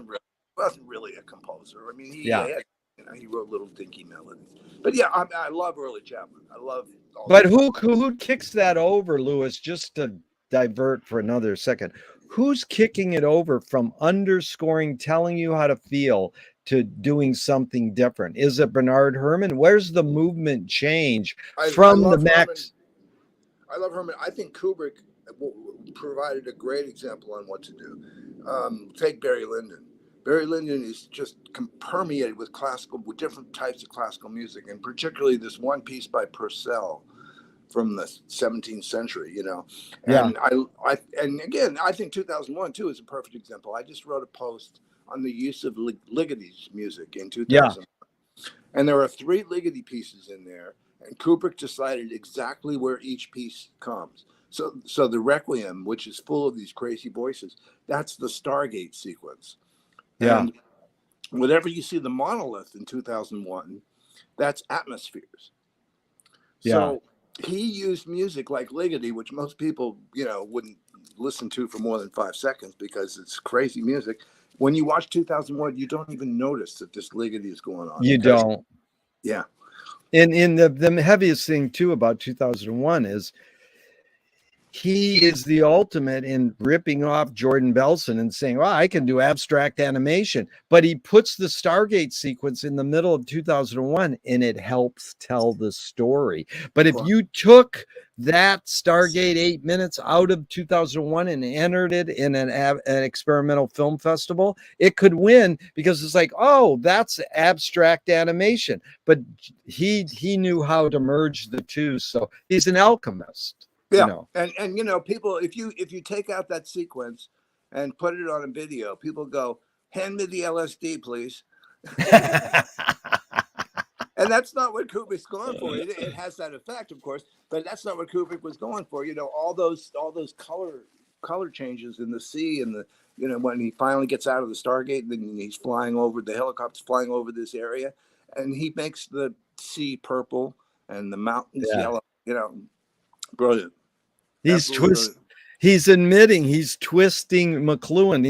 wasn't really a composer. I mean, he yeah. had, he wrote little dinky melodies. But yeah, I love early Chapman. I love all But this. who kicks that over, Lewis? Just to divert for another second, who's kicking it over from underscoring, telling you how to feel to doing something different? Is it Bernard Herrmann? Where's the movement change I from the love Herman. Max? I love Herman. I think Kubrick provided a great example on what to do. Take Barry Lyndon. Barry Lyndon is just permeated with different types of classical music, and particularly this one piece by Purcell from the 17th century. Yeah, And and again, I think 2001 too is a perfect example. I just wrote a post on the use of Ligeti's music in yeah, 2000, and there are 3 Ligeti pieces in there, and Kubrick decided exactly where each piece comes. So the Requiem, which is full of these crazy voices, that's the Stargate sequence. yeah, And whenever you see the monolith in 2001, that's atmospheres. yeah. So he used music like Ligeti, which most people, wouldn't listen to for more than 5 seconds because it's crazy music. When you watch 2001, you don't even notice that this Ligeti is going on You because, don't. yeah. And in the heaviest thing too about 2001 is he is the ultimate in ripping off Jordan Belson and saying, well, I can do abstract animation. But he puts the Stargate sequence in the middle of 2001 and it helps tell the story. But if you took that Stargate 8 minutes out of 2001 and entered it in an experimental film festival, it could win because it's like, oh, that's abstract animation. But he knew how to merge the two. So he's an alchemist. Yeah, and people, if you take out that sequence and put it on a video, people go, hand me the LSD, please. And that's not what Kubrick's going for. It has that effect, of course, but that's not what Kubrick was going for. All those color changes in the sea, and when he finally gets out of the Stargate, then he's flying over, the helicopter's flying over this area, and he makes the sea purple and the mountains Yeah. yellow. Brilliant. He's admitting he's twisting McLuhan,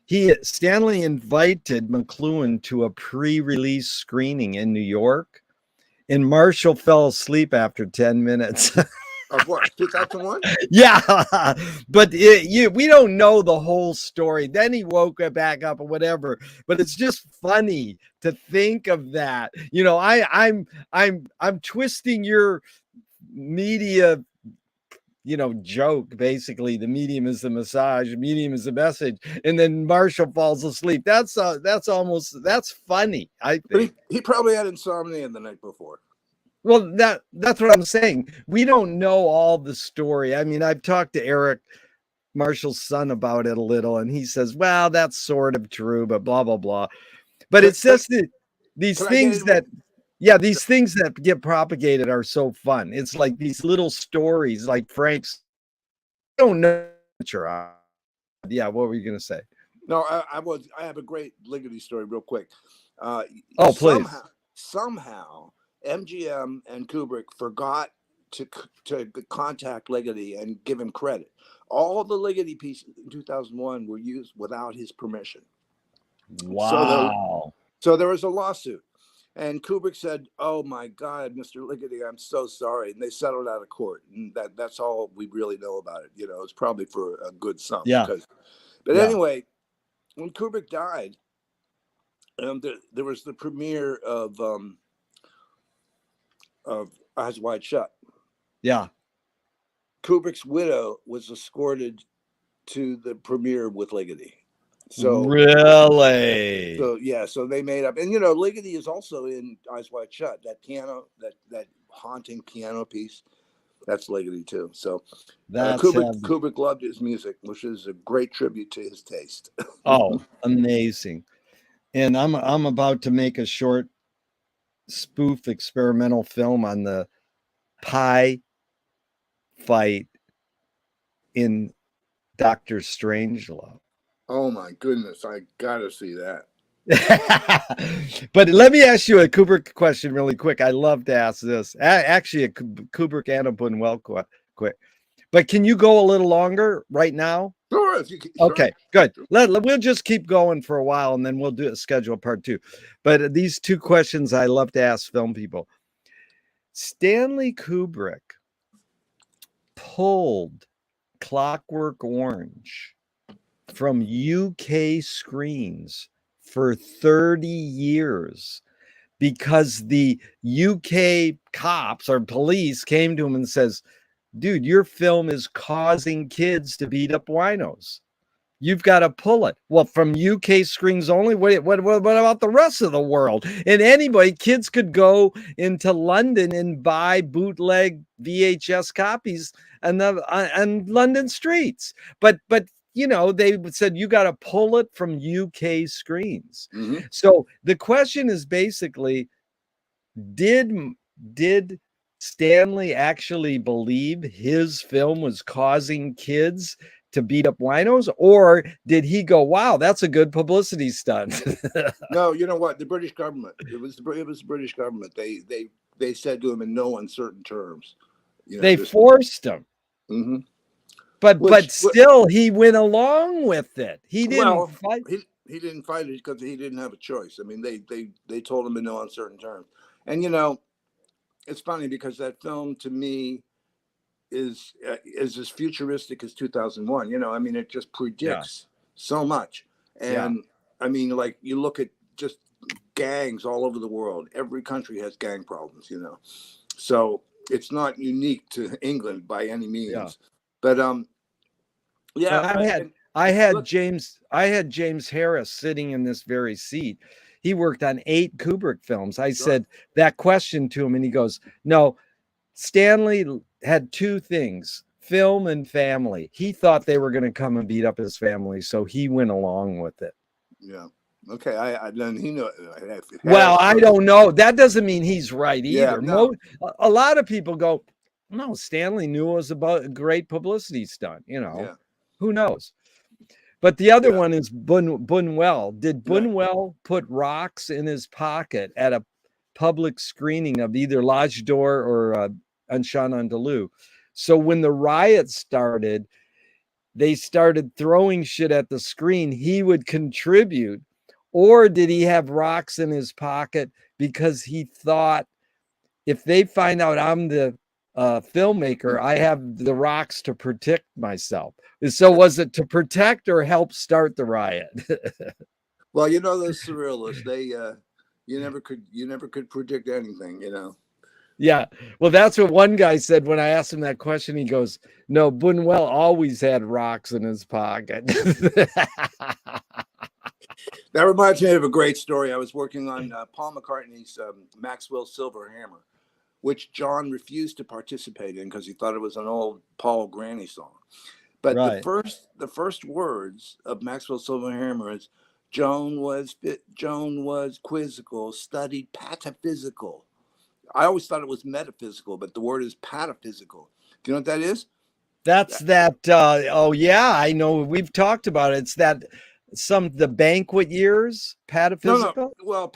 and Stanley invited McLuhan to a pre-release screening in New York, and Marshall fell asleep after 10 minutes. Of what, 2001? Yeah, but we don't know the whole story. Then he woke back up or whatever. But it's just funny to think of that. I'm twisting your media joke. Basically, the medium is the massage, medium is the message, and then Marshall falls asleep. That's funny, I think. But he probably had insomnia the night before. Well, that's what I'm saying. We don't know all the story. I mean, I've talked to Eric, Marshall's son, about it a little, and he says, well, that's sort of true, but blah blah blah. But it's just these things that get propagated are so fun. It's like these little stories, like Frank's. I don't know. Yeah, what were you gonna say? No, I have a great Ligeti story, real quick. Please. Somehow, MGM and Kubrick forgot to contact Ligeti and give him credit. All the Ligeti pieces in 2001 were used without his permission. Wow. So there was a lawsuit. And Kubrick said, "Oh my God, Mr. Ligeti, I'm so sorry." And they settled out of court, and that's all we really know about it. It's probably for a good sum. Yeah. Anyway, when Kubrick died, there was the premiere of Eyes Wide Shut. Yeah. Kubrick's widow was escorted to the premiere with Ligeti. So really? So they made up, and Ligeti is also in Eyes Wide Shut. That piano, that haunting piano piece. That's Ligety too. So That's heavy. Kubrick loved his music, which is a great tribute to his taste. Oh, amazing. And I'm about to make a short spoof experimental film on the pie fight in Doctor Strangelove. Oh my goodness, I gotta see that. But let me ask you a Kubrick question really quick. I love to ask this. Actually, a Kubrick and a Buñuel quick. But can you go a little longer right now? Sure, if you can, Okay, good. Sure. We'll just keep going for a while, and then we'll do a schedule part 2. But these 2 questions I love to ask film people. Stanley Kubrick pulled Clockwork Orange from UK screens for 30 years because the UK cops or police came to him and says, dude, your film is causing kids to beat up winos. You've got to pull it. Well, from UK screens only. What about the rest of the world? And anybody, kids could go into London and buy bootleg VHS copies on London streets. But you know, they said you got to pull it from UK screens. Mm-hmm. So the question is basically, did Stanley actually believe his film was causing kids to beat up winos, or did he go, wow, that's a good publicity stunt? No, you know what? The British government. It was the British government. They said to him in no uncertain terms. You know, they forced him. Mm-hmm. But still, he went along with it. He didn't fight. He didn't fight it because he didn't have a choice. I mean, they told him in no uncertain terms. And you know, it's funny because that film to me is as futuristic as 2001. You know, I mean, it just predicts so much. And I mean, like you look at just gangs all over the world. Every country has gang problems. You know, so it's not unique to England by any means. Yeah. But I had James Harris sitting in this very seat. He worked on 8 Kubrick films. I said that question to him, and he goes, no, Stanley had 2 things, film and family. He thought they were going to come and beat up his family, so he went along with it. Yeah. Okay. I then he know. Well, I don't know. That doesn't mean he's right either. Yeah, no. A lot of people go, no, Stanley knew it was about a great publicity stunt. You know, who knows? But the other one is Buñuel. Did Buñuel put rocks in his pocket at a public screening of either L'Age d'Or or Un Chien Andalou? So when the riot started, they started throwing shit at the screen. He would contribute, or did he have rocks in his pocket because he thought, if they find out I'm the filmmaker, I have the rocks to protect myself? So was it to protect or help start the riot? Well, you know, those surrealists, they you never could predict anything, you know. Yeah. Well, that's what one guy said when I asked him that question. He goes, no, Buñuel always had rocks in his pocket. That reminds me of a great story. I was working on Paul McCartney's Maxwell Silver Hammer, which John refused to participate in because he thought it was an old Paul Granny song. But the first words of Maxwell Silver Hammer is, Joan was quizzical, studied pataphysical. I always thought it was metaphysical, but the word is pataphysical. Do you know what that is? That's oh yeah, I know. We've talked about it. It's that the banquet years, pataphysical. No. Well,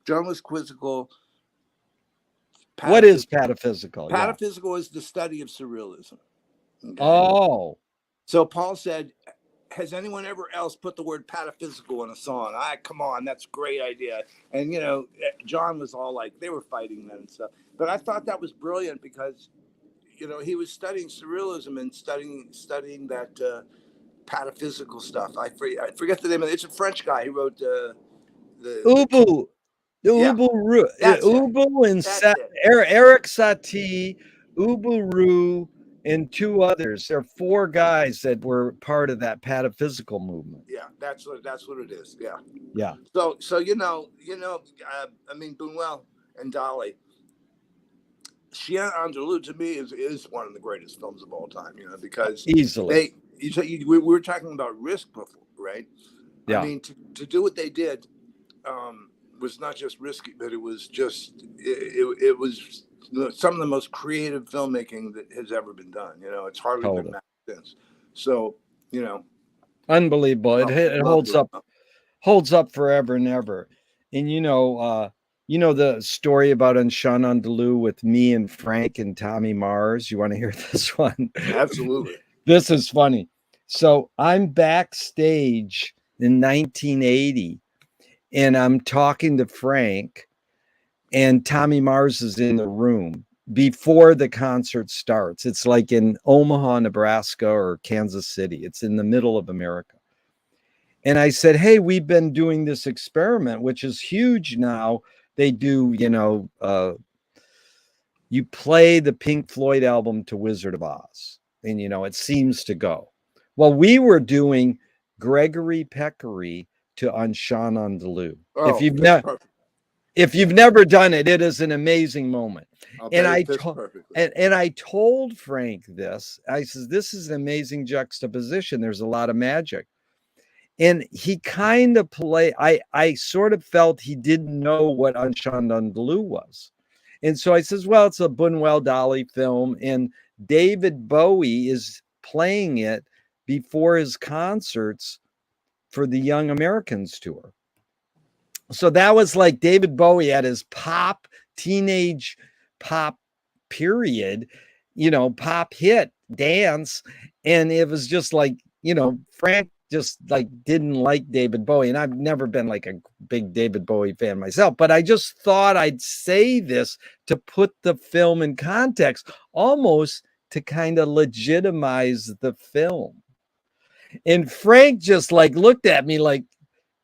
John was quizzical. What is pataphysical? Pataphysical is the study of surrealism. Okay? Oh. So Paul said, has anyone ever else put the word pataphysical in a song? Come on, that's a great idea. And, you know, John was all like, they were fighting then and stuff. But I thought that was brilliant because, you know, he was studying surrealism and studying that pataphysical stuff. I forget the name of it. It's a French guy. He wrote the Ubu. Ubu and Eric Satie, Ubu Rue, and two others. There are four guys that were part of that pataphysical movement. Yeah, that's what it is. Yeah. Yeah. So I mean, Buñuel and Dali. Chien Andalou to me is one of the greatest films of all time. Because Easily. we were talking about risk before, right? Yeah. I mean, to do what they did was not just risky, but it was it was some of the most creative filmmaking that has ever been done. It's hardly been matched since. So, unbelievable. It holds up forever and ever. And the story about Chien Andalou with me and Frank and Tommy Mars. You want to hear this one? Absolutely. This is funny. So I'm backstage in 1980 and I'm talking to Frank, and Tommy Mars is in the room before the concert starts. It's like in Omaha, Nebraska or Kansas City. It's in the middle of America. And I said, hey, we've been doing this experiment, which is huge now. They do, you play the Pink Floyd album to Wizard of Oz, and, it seems to go. Well, we were doing Gregory Peccary to Chien Andalou. Oh, if you've never done it, it is an amazing moment. And I told Frank this. I says, this is an amazing juxtaposition. There's a lot of magic. And he kind of I sort of felt he didn't know what Chien Andalou was. And so I says, well, it's a Buñuel Dali film, and David Bowie is playing it before his concerts for the Young Americans tour. So that was like David Bowie at his teenage pop period, pop hit dance. And it was just like, Frank just like didn't like David Bowie. And I've never been like a big David Bowie fan myself, but I just thought I'd say this to put the film in context, almost to kind of legitimize the film. And Frank just like looked at me like,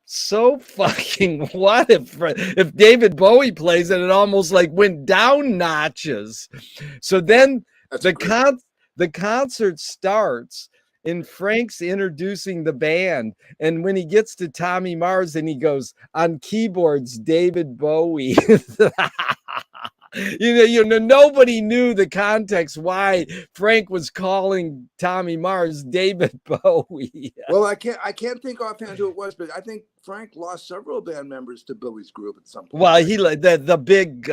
so fucking what if David Bowie plays it, it almost like went down notches. So then the concert starts and Frank's introducing the band, and when he gets to Tommy Mars and he goes, on keyboards, David Bowie. Nobody knew the context why Frank was calling Tommy Mars David Bowie. Well, I can't think offhand who it was, but I think Frank lost several band members to Bowie's group at some point. Well, the big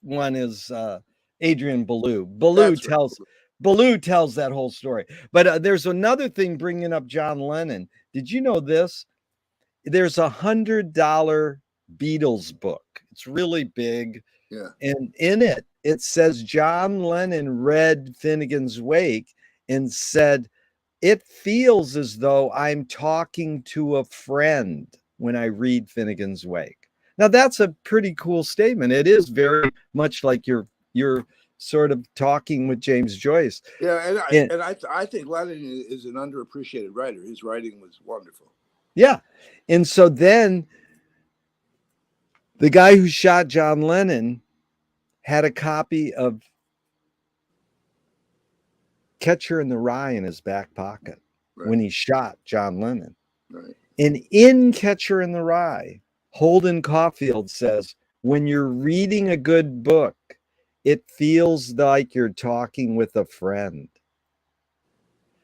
one is Adrian Belew. Belew tells that whole story. But there's another thing bringing up John Lennon. Did you know this? There's $100 Beatles book. It's really big. Yeah. And in it says John Lennon read Finnegan's Wake and said, it feels as though I'm talking to a friend when I read Finnegan's Wake. Now, that's a pretty cool statement. It is very much like you're sort of talking with James Joyce. Yeah, and I think Lennon is an underappreciated writer. His writing was wonderful. Yeah. And so then the guy who shot John Lennon had a copy of Catcher in the Rye in his back pocket when he shot John Lennon. Right. And in Catcher in the Rye, Holden Caulfield says, when you're reading a good book, it feels like you're talking with a friend.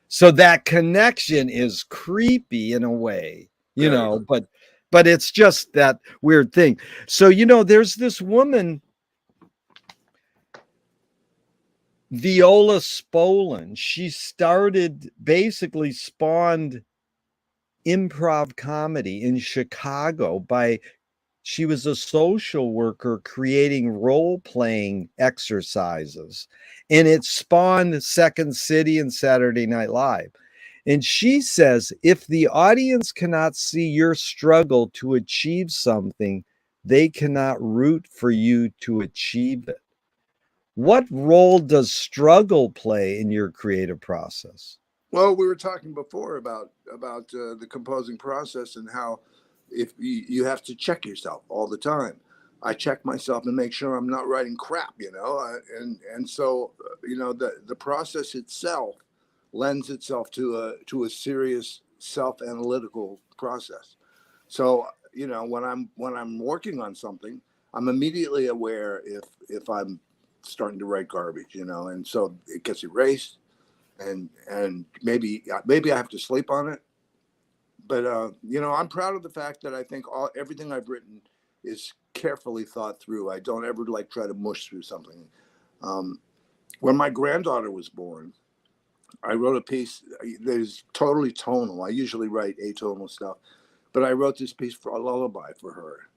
So that connection is creepy in a way, but it's just that weird thing. So, there's this woman, Viola Spolin. She basically spawned improv comedy in Chicago she was a social worker creating role-playing exercises, and it spawned Second City and Saturday Night Live. And she says, if the audience cannot see your struggle to achieve something, they cannot root for you to achieve it. What role does struggle play in your creative process? Well, we were talking before about the composing process and how if you have to check yourself all the time. I check myself and make sure I'm not writing crap, and so the process itself lends itself to a serious self-analytical process. So when I'm working on something, I'm immediately aware if I'm starting to write garbage, and so it gets erased, and maybe I have to sleep on it. But I'm proud of the fact that I think everything I've written is carefully thought through. I don't ever like try to mush through something. Um, when my granddaughter was born, I wrote a piece that is totally tonal. I usually write atonal stuff, but I wrote this piece for a lullaby for her,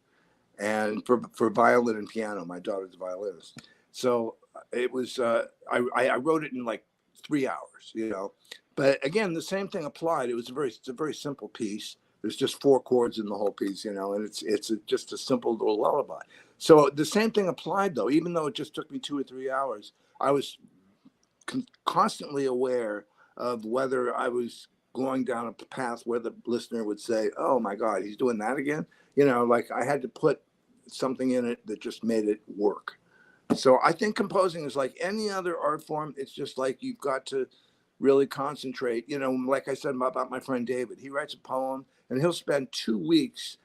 and for violin and piano. My daughter's a violinist, so it was. I wrote it in like 3 hours, But again, the same thing applied. It's a very simple piece. There's just four chords in the whole piece, and just a simple little lullaby. So the same thing applied, though. Even though it just took me 2 or 3 hours, I was constantly aware of whether I was going down a path where the listener would say, "Oh my God, he's doing that again." Like I had to put something in it that just made it work. So I think composing is like any other art form. It's just like you've got to really concentrate. Like I said about my friend David, he writes a poem and he'll spend 2 weeks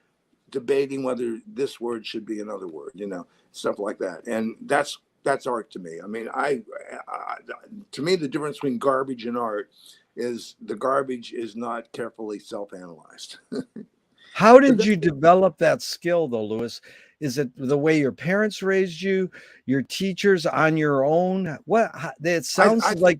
debating whether this word should be another word, stuff like that. And that's art to me. I mean, to me, the difference between garbage and art is the garbage is not carefully self-analyzed. How did you develop that skill, though, Louis? Is it the way your parents raised you, your teachers, on your own? It sounds like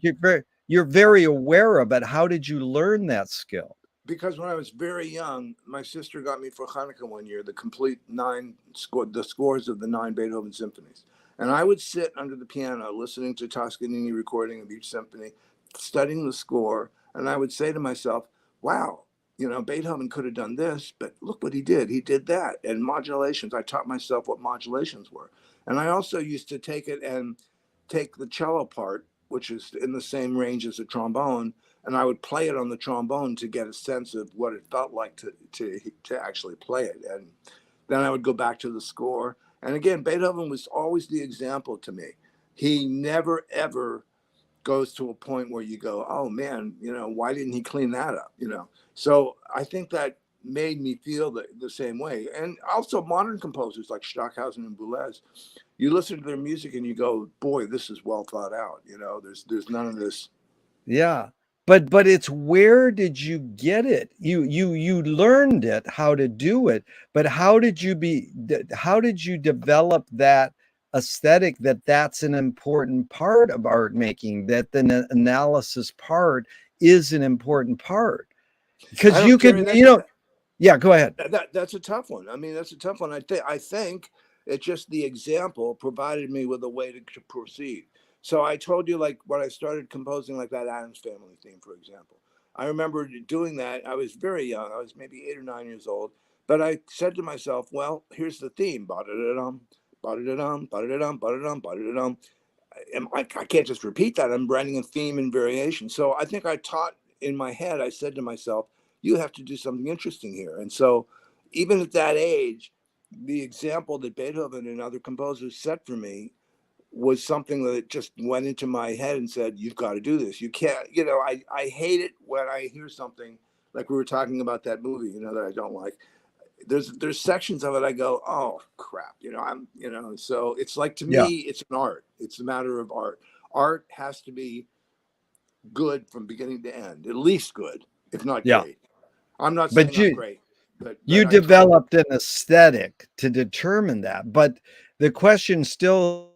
you're very aware of it. How did you learn that skill? Because when I was very young, my sister got me for Hanukkah one year the complete the scores of the 9 Beethoven symphonies. And I would sit under the piano listening to Toscanini recording of each symphony, studying the score, and I would say to myself, wow, Beethoven could have done this, but look what he did. He did that. And modulations, I taught myself what modulations were. And I also used to take it and take the cello part, which is in the same range as the trombone, and I would play it on the trombone to get a sense of what it felt like to actually play it. And then I would go back to the score. And again, Beethoven was always the example to me. He never, ever goes to a point where you go, oh man, why didn't he clean that up? So I think that made me feel the same way. And also modern composers like Stockhausen and Boulez, you listen to their music and you go, boy, this is well thought out. There's none of this. Yeah. But it's, where did you get it? You learned it, how to do it, but how did you develop that aesthetic, that's an important part of art making, that the analysis part is an important part? Because you could, Jerry, yeah, go ahead. That's a tough one. I mean, that's a tough one. I think it's just the example provided me with a way to proceed. So I told you, like, when I started composing, like that Addams Family theme, for example, I remember doing that. I was very young. I was maybe 8 or 9 years old. But I said to myself, well, here's the theme. Ba-da-da-dum, ba-da-da-dum, ba-da-da-dum, ba-da-da-dum, ba-da-da-dum. I can't just repeat that. I'm writing a theme and variation. So I think I taught in my head, I said to myself, you have to do something interesting here. And so even at that age, the example that Beethoven and other composers set for me was something that just went into my head and said, you've got to do this. You can't, I hate it when I hear something like we were talking about that movie, that I don't like. There's sections of it I go, oh crap, so it's like, to Yeah. me, it's an art. It's a matter of art. Art has to be good from beginning to end, at least good, if not Yeah. great. I'm not But saying I'm great, but you I try. developed an aesthetic to determine that. But the question still,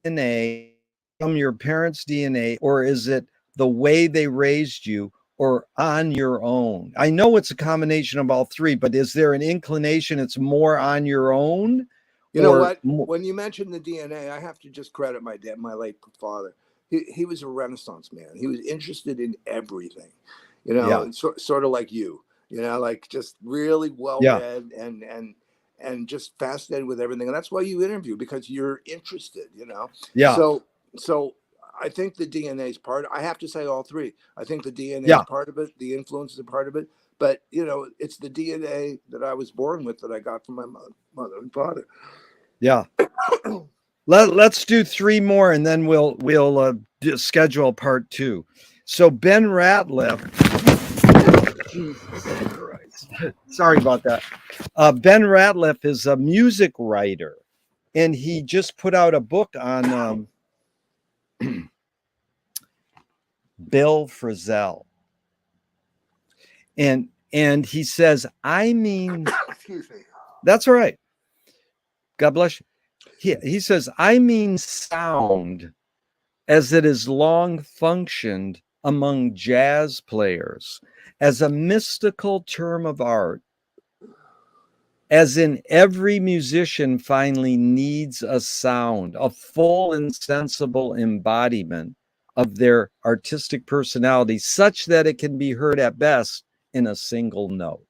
DNA from your parents' DNA, or is it the way they raised you, or on your own? I know it's a combination of all three, but is there an inclination it's more on your own, You know or what? When you mentioned the DNA, I have to just credit my dad, my late father. He was a Renaissance man. He was interested in everything, yeah, sort of like you, like just really well yeah, read and just fascinated with everything. And that's why you interview, because you're interested. yeah, So I think the DNA is part. I have to say all three. I think the DNA is yeah, part of it. The influence is a part of it. But it's the DNA that I was born with that I got from my mother and father. Yeah. Let's do 3 more, and then we'll schedule part 2. So Ben Ratliff, Jesus Christ, sorry about that. Ben Ratliff is a music writer, and he just put out a book on Bill Frisell, and he says, I mean, excuse me. That's all right. God bless you. He says, I mean sound as it has long functioned among jazz players as a mystical term of art, as in every musician finally needs a sound, a full and sensible embodiment of their artistic personality, such that it can be heard at best in a single note.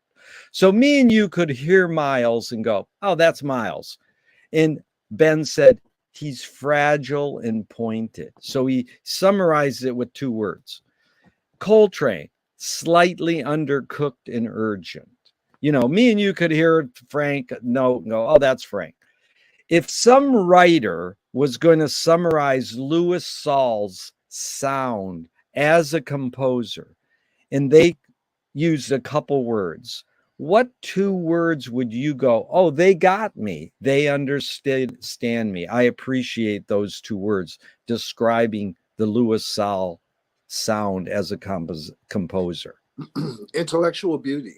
So me and you could hear Miles and go, oh, that's Miles. And Ben said, he's fragile and pointed. So he summarized it with 2 words. Coltrane, slightly undercooked and urgent. Me and you could hear Frank note and go, oh, that's Frank. If some writer was going to summarize Louis Saul's sound as a composer, and they used a couple words, what 2 words would you go, oh, they got me. They understand me. I appreciate those 2 words describing the Louis Saul sound as a composer. Intellectual beauty.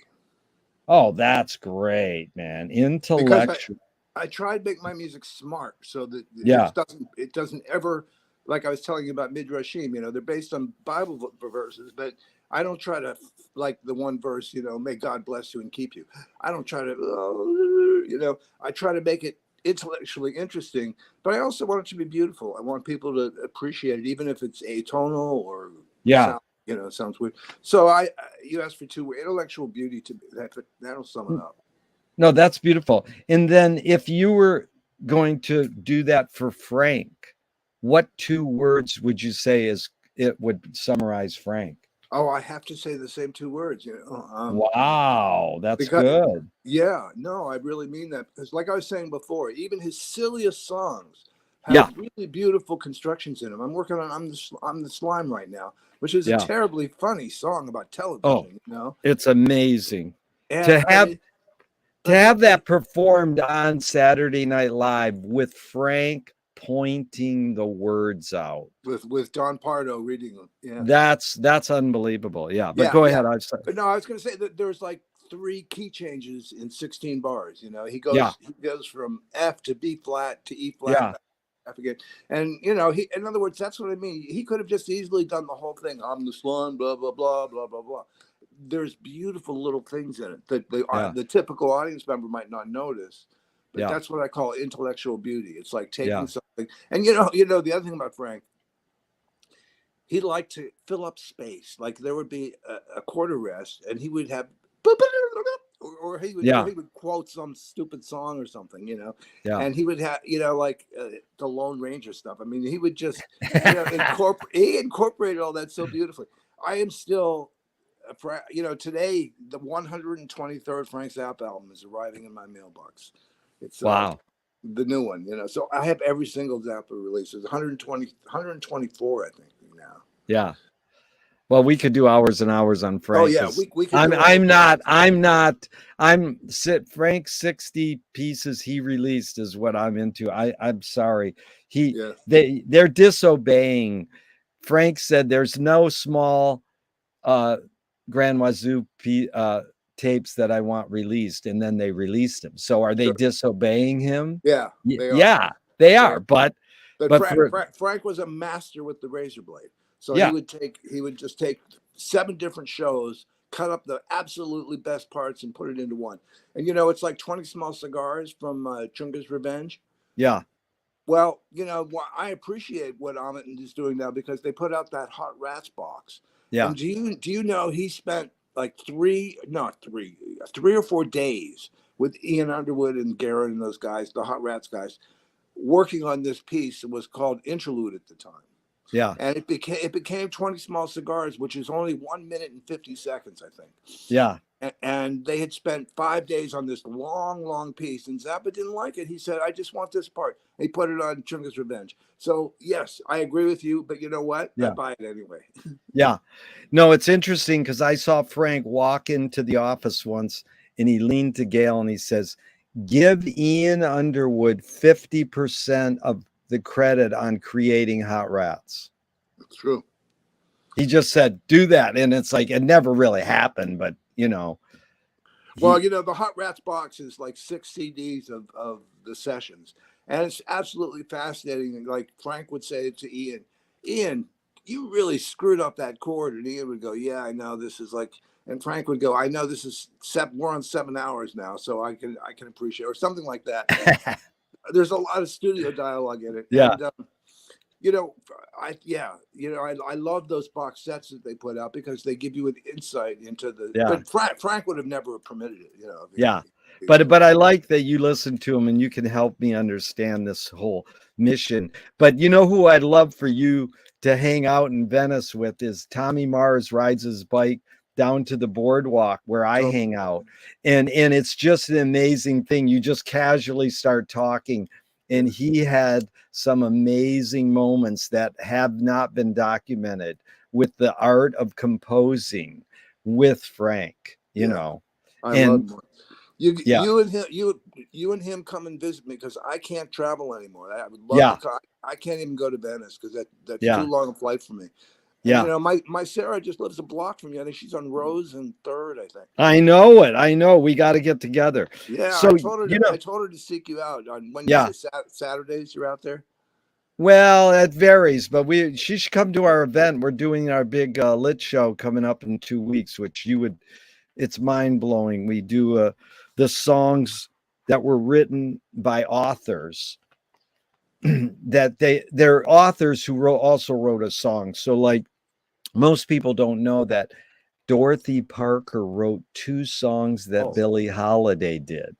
Oh, that's great, man. Intellectual. I try to make my music smart so that it doesn't ever, like I was telling you about Midrashim, they're based on Bible verses, but I don't try to, like the one verse, may God bless you and keep you. I don't try to, I try to make it intellectually interesting, but I also want it to be beautiful. I want people to appreciate it, even if it's atonal or sounds weird. So you asked for 2 intellectual beauty that'll sum it up. No, that's beautiful. And then if you were going to do that for Frank, what 2 words would you say it would summarize Frank? Oh, I have to say the same 2 words. Wow, that's good. Yeah, no, I really mean that, because like I was saying before, even his silliest songs have really beautiful constructions in them. I'm working on I'm the Slime right now, which is a terribly funny song about television. It's amazing. And to have that performed on Saturday Night Live with Frank pointing the words out, with Don Pardo reading them. Yeah, that's unbelievable. Yeah, but go ahead. No, I was going to say that there's like 3 key changes in 16 bars. He goes from F to B flat to E flat. I forget. And in other words, that's what I mean. He could have just easily done the whole thing. I'm the Slime, blah blah blah blah blah blah. There's beautiful little things in it that the typical audience member might not notice. But that's what I call intellectual beauty. It's like taking something. And the other thing about Frank, he liked to fill up space. Like there would be a quarter rest, and he would have, or he would quote some stupid song or something, and he would have, like the Lone Ranger stuff. I mean, he would just he incorporated all that so beautifully. I am still, today the 123rd Frank Zappa album is arriving in my mailbox. It's the new one, So I have every single Zappa release. There's 124, I think now. Yeah. Well, we could do hours and hours on Frank. Oh yeah, we could. Frank's 60 pieces he released is what I'm into. I'm sorry. They're disobeying. Frank said there's no small Grand Wazoo tapes that I want released, and then they released them. So are they disobeying him? Yeah, they are. But Frank was a master with the razor blade. So he would just take 7 different shows, cut up the absolutely best parts, and put it into one. And it's like 20 Small Cigars from Chunga's Revenge. Yeah. Well, I appreciate what Amit is doing now, because they put out that Hot Rats box. Yeah. And do you know he spent like 3 or 4 days with Ian Underwood and Garrett and those guys, the Hot Rats guys, working on this piece. It was called Interlude at the time. Yeah. And it became 20 Small Cigars, which is only 1 minute and 50 seconds, I think. Yeah. and they had spent 5 days on this long piece, and Zappa didn't like it. He said, "I just want this part." He put it on Chunga's Revenge. So yes, I agree with you, but you know what? I Yeah. buy it anyway. Yeah. No, it's interesting because I saw Frank walk into the office once and he leaned to Gail and he says, "Give Ian Underwood 50% of the credit on creating Hot Rats." It's true. He just said, "Do that." And it's like, it never really happened, but Well, the Hot Rats box is like 6 CDs of the sessions. And it's absolutely fascinating. And like Frank would say to Ian, you really screwed up that chord. And Ian would go, "Yeah, I know this is like," and Frank would go, "I know this is we're on 7 hours now, so I can appreciate," or something like that. There's a lot of studio dialogue in it. Yeah. And, I love those box sets that they put out because they give you an insight into the. Yeah. But Frank would have never permitted it. Yeah. But I like that you listen to him and you can help me understand this whole mission. But you know who I'd love for you to hang out in Venice with is Tommy Mars rides his bike down to the boardwalk where I hang out. And it's just an amazing thing. You just casually start talking. And he had some amazing moments that have not been documented with the art of composing with Frank, I love him. You and him come and visit me because I can't travel anymore. I would love to. I can't even go to Venice because that's too long a flight for me. And, my Sarah just lives a block from you. I think she's on Rose and 3rd, I think. I know it. I know. We got to get together. Yeah, so I told her to seek you out on when you say Saturdays. You're out there. Well, it varies, but she should come to our event. We're doing our big lit show coming up in 2 weeks, which it's mind blowing. We do the songs that were written by authors that they're authors who also wrote a song. So like most people don't know that Dorothy Parker wrote 2 songs that Billie Holiday did.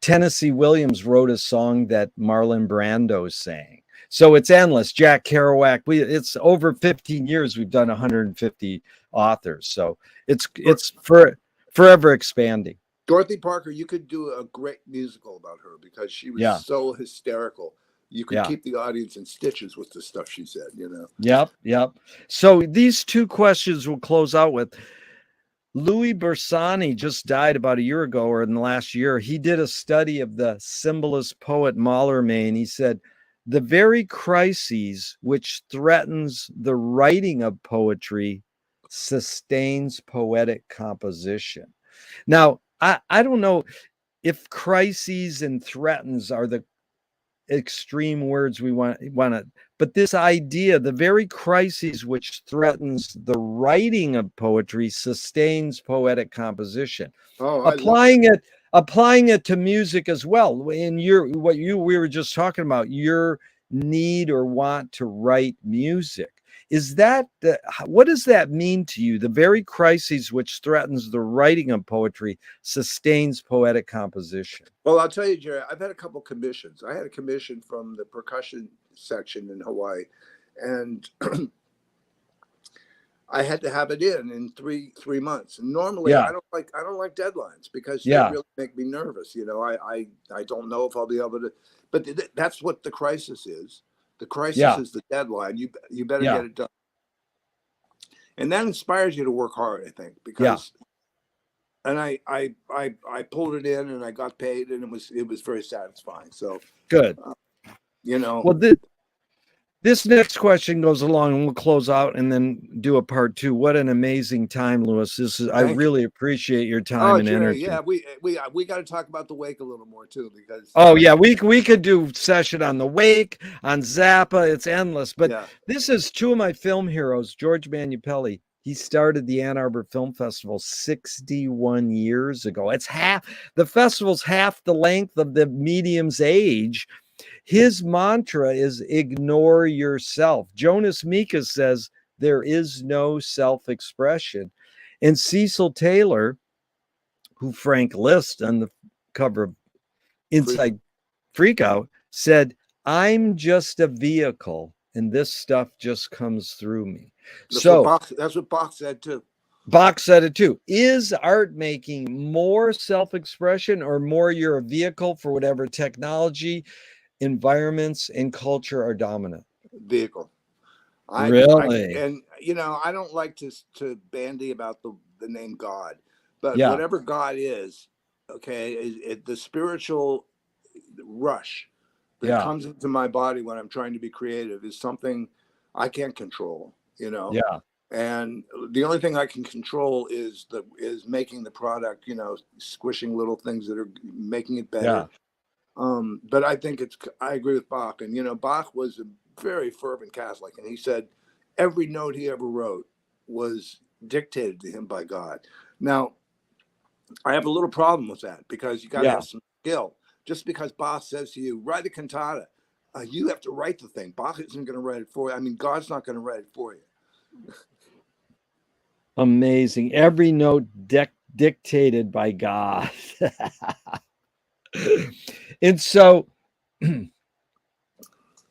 Tennessee Williams wrote a song that Marlon Brando sang. So it's endless. Jack Kerouac. It's over 15 years. We've done 150 authors. So it's forever expanding. Dorothy Parker, you could do a great musical about her because she was so hysterical. You could keep the audience in stitches with the stuff she said, Yep. So these 2 questions we'll close out with. Louis Bersani just died about a year ago or in the last year. He did a study of the symbolist poet Mallarmé, and he said, "The very crises which threatens the writing of poetry sustains poetic composition." Now, I don't know if crises and threatens are the extreme words we want to, but this idea, the very crises which threatens the writing of poetry sustains poetic composition. Applying it to music as well. In we were just talking about your need or want to write music. Is that what does that mean to you? The very crises which threatens the writing of poetry sustains poetic composition. Well, I'll tell you, Jerry, I've had a couple commissions. I had a commission from the percussion section in Hawaii, and I had to have it in three months. And normally, I don't like deadlines because they really make me nervous. I don't know if I'll be able to. But that's what the crisis is. The crisis is the deadline. You better get it done, and that inspires you to work hard. I think because, and I pulled it in and I got paid and it was very satisfying. So good. Well, this next question goes along, and we'll close out and then do a part 2. What an amazing time, Louis! I really appreciate your time and energy. Yeah, we got to talk about the Wake a little more too, because we could do session on the Wake, on Zappa. It's endless. But this is 2 of my film heroes. George Manupelli. He started the Ann Arbor Film Festival 61 years ago. The festival's half the length of the medium's age. His mantra is ignore yourself. Jonas Mekas says there is no self-expression. And Cecil Taylor, who Frank lists on the cover of Inside Freakout, said, "I'm just a vehicle and this stuff just comes through me." That's what Bach said too. Bach said it too. Is art making more self-expression or more you're a vehicle for whatever technology, environments, and culture are dominant? Vehicle. Really? And I don't like to bandy about the name God, but Yeah. whatever God is, okay, the spiritual rush that Yeah. comes into my body when I'm trying to be creative is something I can't control, Yeah. and the only thing I can control is making the product, squishing little things that are making it Yeah. better. But I agree with Bach, and Bach was a very fervent Catholic, and he said every note he ever wrote was dictated to him by God. Now, I have a little problem with that because you got to Yeah. have some skill. Just because Bach says to you, write a cantata, you have to write the thing. Bach isn't going to write it for you. I mean, God's not going to write it for you. Amazing. Every note dictated by God. And so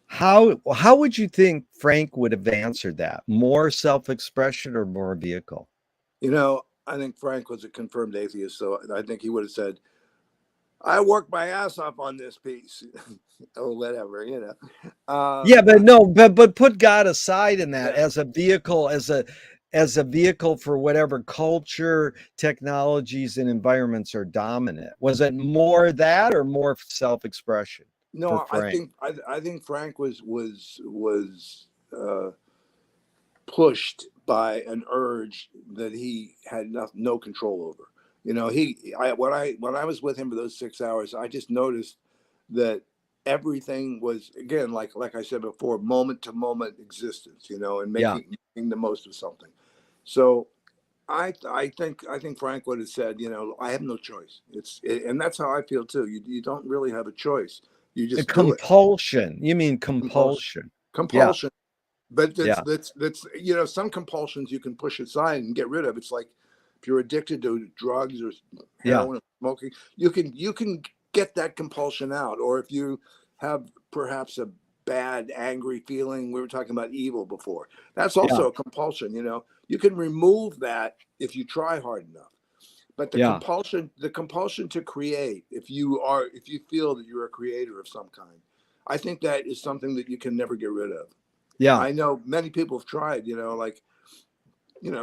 how would you think Frank would have answered that? More self-expression or more vehicle? I think Frank was a confirmed atheist, so I think he would have said, I worked my ass off on this piece or whatever. Yeah, but But no, but put God aside in that yeah, as a vehicle, as a vehicle for whatever culture, technologies, and environments are dominant. Was it more that or more self-expression for no, Frank? I think Frank was pushed by an urge that he had no control over. When I was with him for those 6 hours, I just noticed that everything was, again, like I said before, moment to moment existence, and Yeah. making the most of something. So I think Frank would have said, I have no choice. And that's how I feel too. You don't really have a choice. You A just do it. compulsion. You mean Compulsion. compulsion. Yeah. Compulsion. But Yeah. that's some compulsions you can push aside and get rid of. It's like if you're addicted to drugs or Yeah. heroin or smoking, you can get that compulsion out. Or if you have perhaps a bad, angry feeling, we were talking about evil before. That's Yeah. also a compulsion. You can remove that if you try hard enough. But Yeah. the compulsion to create, if you feel that you're a creator of some kind, I think that is something that you can never get rid of. Yeah. I know many people have tried, like,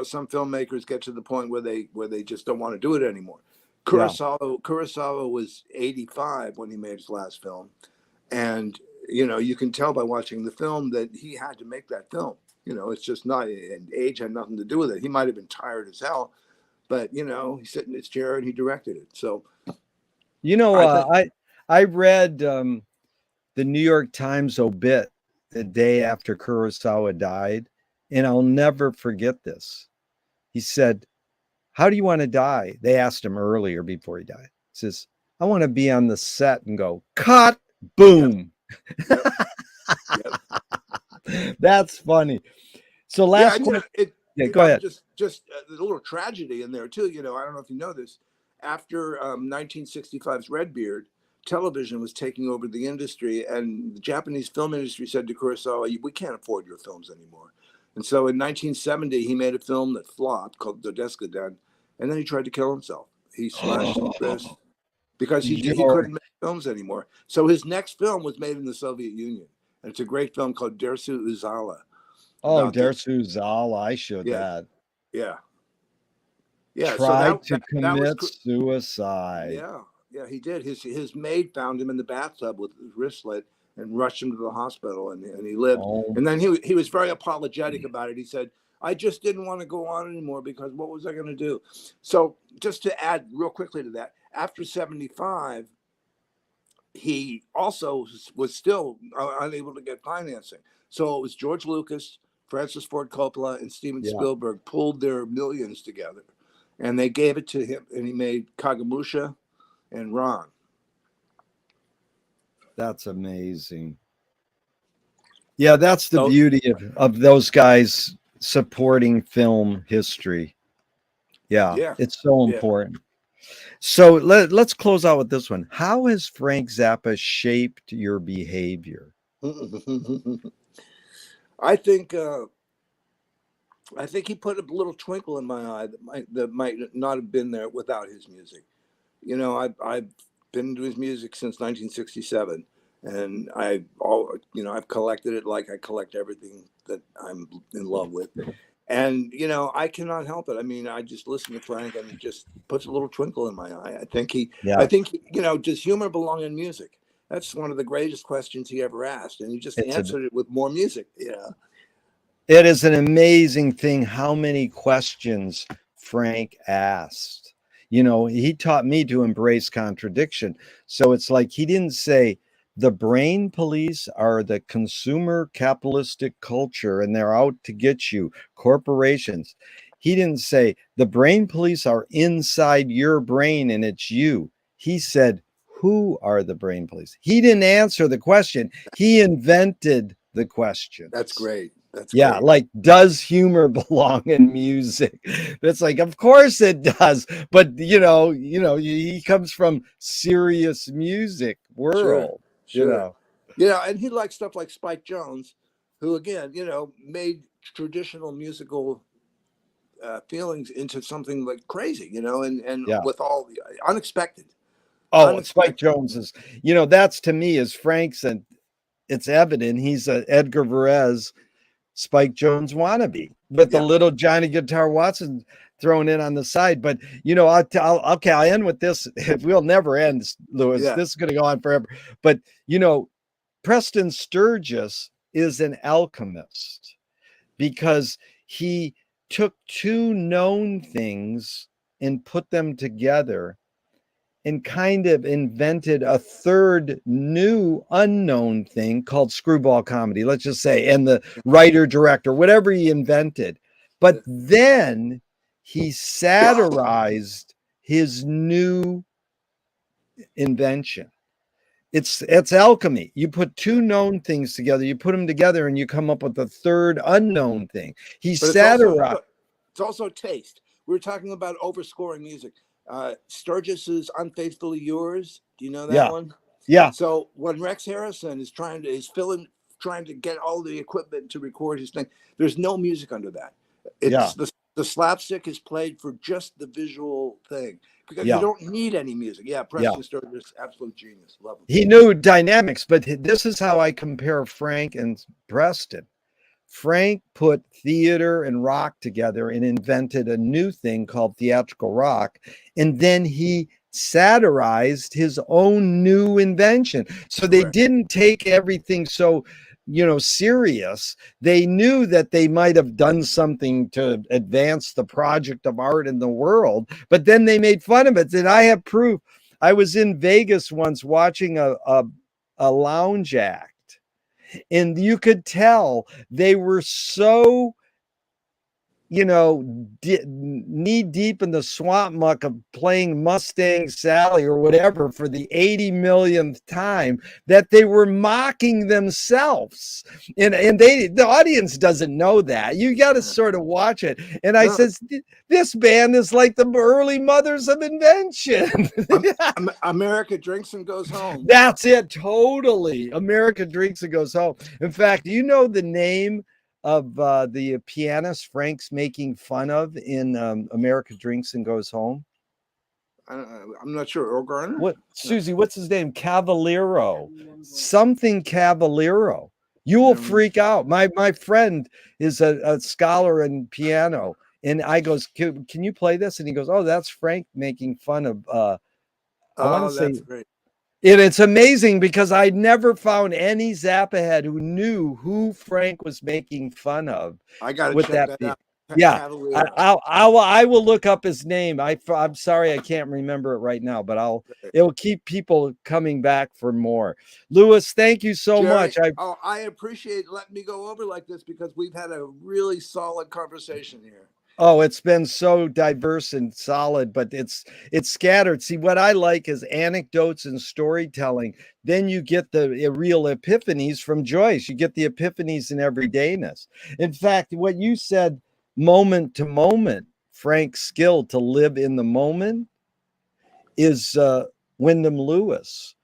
some filmmakers get to the point where they just don't want to do it anymore. Yeah. Kurosawa was 85 when he made his last film. And, you can tell by watching the film that he had to make that film. It's just not, and age had nothing to do with it. He might have been tired as hell, but, he sat in his chair and he directed it. So You know, I think, I read the New York Times obit the day after Kurosawa died, and I'll never forget this. He said, "How do you want to die?" They asked him earlier before he died. He says, "I want to be on the set and go, cut, yep, boom." yep, yep. That's funny. So Yeah, last and question. Yeah, go I'm ahead. just there's a little tragedy in there too. I don't know if you know this. After 1965's Redbeard, television was taking over the industry, and the Japanese film industry said to Kurosawa, "We can't afford your films anymore." And so in 1970, he made a film that flopped called Dodeskaden, and then he tried to kill himself. He slashed his wrist because he You're, couldn't make films anymore. So his next film was made in the Soviet Union, and it's a great film called Dersu Uzala oh, about the Dersu Zal, I showed yeah that. yeah. Yeah, so Tried to that was commit suicide. yeah, yeah, he did. His maid found him in the bathtub with his wrist slit and rushed him to the hospital, and he lived. Oh, And then he was very apologetic about it. He said, "I just didn't want to go on anymore because what was I going to do?" So just to add real quickly to that, after 75, he also was still unable to get financing. So it was George Lucas, Francis Ford Coppola, and Steven yeah, Spielberg pulled their millions together, and they gave it to him, and he made Kagamusha and Ron. that's amazing. Yeah, that's the So beauty of those guys supporting film history. Yeah, yeah, it's so yeah. important. So let's close out with this one. How has Frank Zappa shaped your behavior? I think I think he put a little twinkle in my eye that might not have been there without his music. You know, I've been into his music since 1967, and I've collected it like I collect everything that I'm in love with. And I cannot help it. I mean, I just listen to Frank, and it just puts a little twinkle in my eye. I Yeah, think does humor belong in music? That's one of the greatest questions he ever asked, and he just it's a answered it with more music. it is an amazing thing how many questions Frank asked. He taught me to embrace contradiction. So it's like he didn't say the brain police are the consumer capitalistic culture and they're out to get you, corporations. He didn't say the brain police are inside your brain and it's you. He said, who are the brain police? He didn't answer the question. He invented the That's questions. great. That's Yeah, great. like, does humor belong in music? It's like, of course it does. But he comes from serious music Sure, world, you sure. know. And he liked stuff like Spike Jones, who again, made traditional musical feelings into something like crazy, and Yeah. with all the unexpected, Oh, Spike unexpected. Jones is, that's to me is Frank's, and it's evident he's a Edgar Varese Spike Jones wannabe with the Yeah, little Johnny Guitar Watson thrown in on the side. But I'll end with this. We'll never end, Lewis. yeah. This is going to go on forever. But Preston Sturgis is an alchemist because he took two known things and put them together and kind of invented a third new unknown thing called screwball comedy, let's just say, and the writer director, whatever he invented. But then he satirized his new invention. It's alchemy. You put two known things together, you put them together, and you come up with a third unknown thing. He But satirized. it's also taste. We were talking about overscoring music. Sturgis's "Unfaithfully Yours." Do you know that Yeah, one? yeah, So when Rex Harrison is trying to get all the equipment to record his thing, there's no music under that. yeah, It's the slapstick is played for just the visual thing because you yeah, don't need any music. Yeah, yeah. Preston Sturges, absolute genius. Love him. He knew dynamics, but this is how I compare Frank and Preston. Frank put theater and rock together and invented a new thing called theatrical rock. And then he satirized his own new invention. So they Correct. didn't take everything so, serious. They knew that they might have done something to advance the project of art in the world, but then they made fun of it. And I have proof. I was in Vegas once watching a lounge act, and you could tell they were so knee deep in the swamp muck of playing Mustang Sally or whatever for the 80 millionth time that they were mocking themselves. And the audience doesn't know that. You got to sort of watch it. And I No, says, this band is like the early mothers of invention. America drinks and goes home. That's it. Totally. America drinks and goes home. In fact, do you know the name of the pianist Frank's making fun of in America Drinks and Goes Home? I'm not sure. Earl Garner? What, No, Susie, what's his name? Cavallero. Something Cavallero. You will never. freak out. My friend is a scholar in piano. And I goes, can you play this? And he goes, oh, that's Frank making fun of, I want to Oh, say, that's great. and it's amazing because I never found any Zappa head who knew who Frank was making fun of. I got to With check that that be, out. yeah, Cavalier. I will look up his name. I'm sorry I can't remember it right now, but it will keep people coming back for more. Lewis, thank you so Jerry, much. I appreciate letting me go over like this because we've had a really solid conversation here. Oh, it's been so diverse and solid, but it's scattered. See, what I like is anecdotes and storytelling. Then you get the real epiphanies from Joyce. You get the epiphanies in everydayness. In fact, what you said, moment to moment, Frank's skill to live in the moment, is Wyndham Lewis.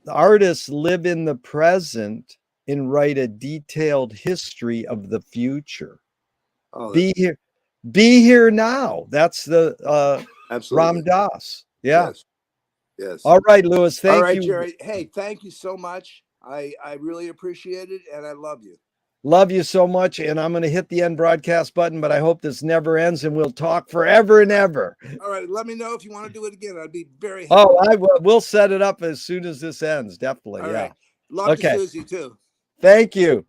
The artists live in the present and write a detailed history of the future. Oh, Be here now. That's the absolutely. Ram Dass. Yeah. Yes. Yes. All right, Louis. All Thank right, you. Jerry. Hey, thank you so much. I really appreciate it, and I love you. Love you so much. And I'm going to hit the end broadcast button, but I hope this never ends and we'll talk forever and ever. All right. Let me know if you want to do it again. I'd be very happy. Oh, I will. We'll set it up as soon as this ends. Definitely. All Yeah. right. Love to Okay. Susie too. Thank you.